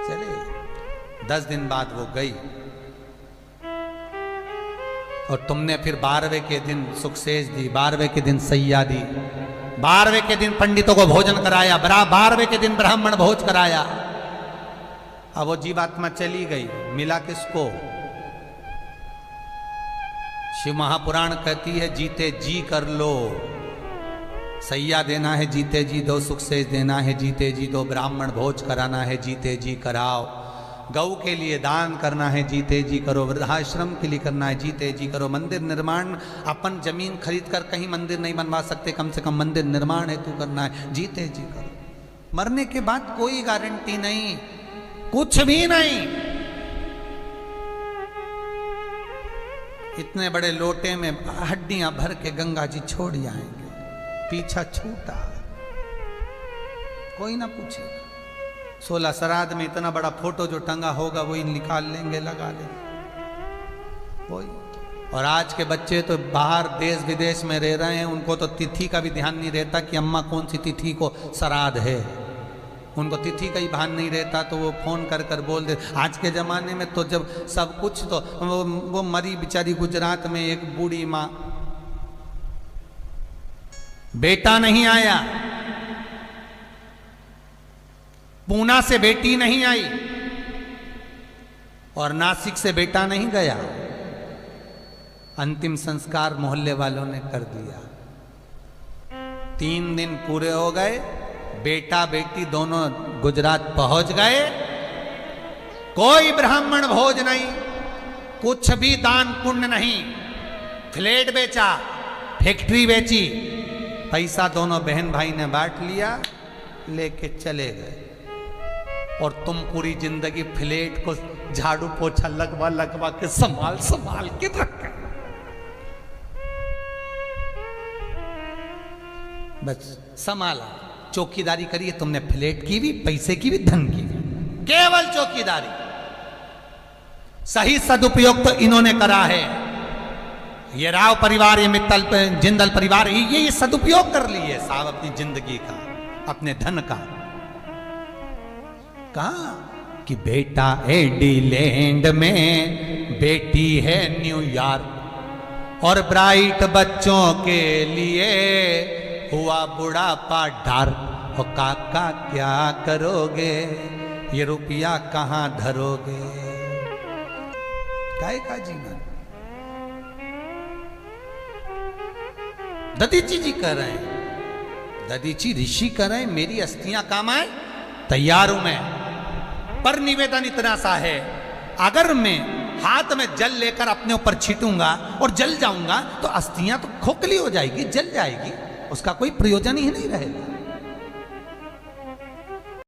चले 10 दिन बाद वो गई और तुमने फिर 12वें के दिन सुखसेज दी, 12वें के दिन सैया दी, 12वें के दिन पंडितों को भोजन कराया, 12वें के दिन ब्राह्मण भोज कराया। अब वो जीवात्मा चली गई, मिला किसको? शिव महापुराण कहती है जीते जी कर लो, सैया देना है जीते जी दो, सुखसेज देना है जीते जी दो, ब्राह्मण भोज कराना है जीते जी कराओ, गौ के लिए दान करना है जीते जी करो, वृद्धाश्रम के लिए करना है जीते जी करो, मंदिर निर्माण, अपन जमीन खरीद कर कहीं मंदिर नहीं बनवा सकते, कम से कम मंदिर निर्माण हेतु करना है जीते जी करो। मरने के बाद कोई गारंटी नहीं, कुछ भी नहीं। इतने बड़े लोटे में हड्डियां भर के गंगा जी छोड़ जाएंगे, पीछा छूटा, कोई ना पूछेगा। 16 श्राद्ध में इतना बड़ा फोटो जो टंगा होगा वही निकाल लेंगे, लगा लेंगे वही। और आज के बच्चे तो बाहर देश विदेश में रह रहे हैं, उनको तो तिथि का भी ध्यान नहीं रहता कि अम्मा कौन सी तिथि को श्राद्ध है, उनको तिथि का ही भान नहीं रहता, तो वो फोन कर कर बोल दे। आज के ज़माने में तो जब सब कुछ, तो वो मरी बेचारी गुजरात में एक बूढ़ी माँ, बेटा नहीं आया, पूना से बेटी नहीं आई और नासिक से बेटा नहीं गया, अंतिम संस्कार मोहल्ले वालों ने कर दिया। 3 दिन पूरे हो गए, बेटा बेटी दोनों गुजरात पहुंच गए, कोई ब्राह्मण भोज नहीं, कुछ भी दान पुण्य नहीं, फ्लैट बेचा, फैक्ट्री बेची, पैसा दोनों बहन भाई ने बांट लिया, लेके चले गए। और तुम पूरी जिंदगी फ्लैट को झाड़ू पोछा लगवा लगवा के संभाल संभाल के रखे, बस संभाला, चौकीदारी करिए तुमने, फ्लैट की भी, पैसे की भी, धन की भी, केवल चौकीदारी। सही सदुपयोग तो इन्होंने करा है, ये राव परिवार, ये मित्तल जिंदल परिवार, ये सदुपयोग कर लिए साहब अपनी जिंदगी का, अपने धन का। कहा कि बेटा एडिलैंड में, बेटी है न्यूयॉर्क, और ब्राइट बच्चों के लिए हुआ बुढ़ापा डार। और काका क्या करोगे, ये रुपया कहां धरोगे, काय का जीवन। ददीची जी कह रहे हैं, ददीची ऋषि कह रहे हैं, मेरी अस्थियां काम आए, तैयार हूं मैं, पर निवेदन इतना सा है, अगर मैं हाथ में जल लेकर अपने ऊपर छीटूंगा और जल जाऊंगा तो अस्थियां तो खोखली हो जाएगी, जल जाएगी, उसका कोई प्रयोजन ही नहीं रहेगा।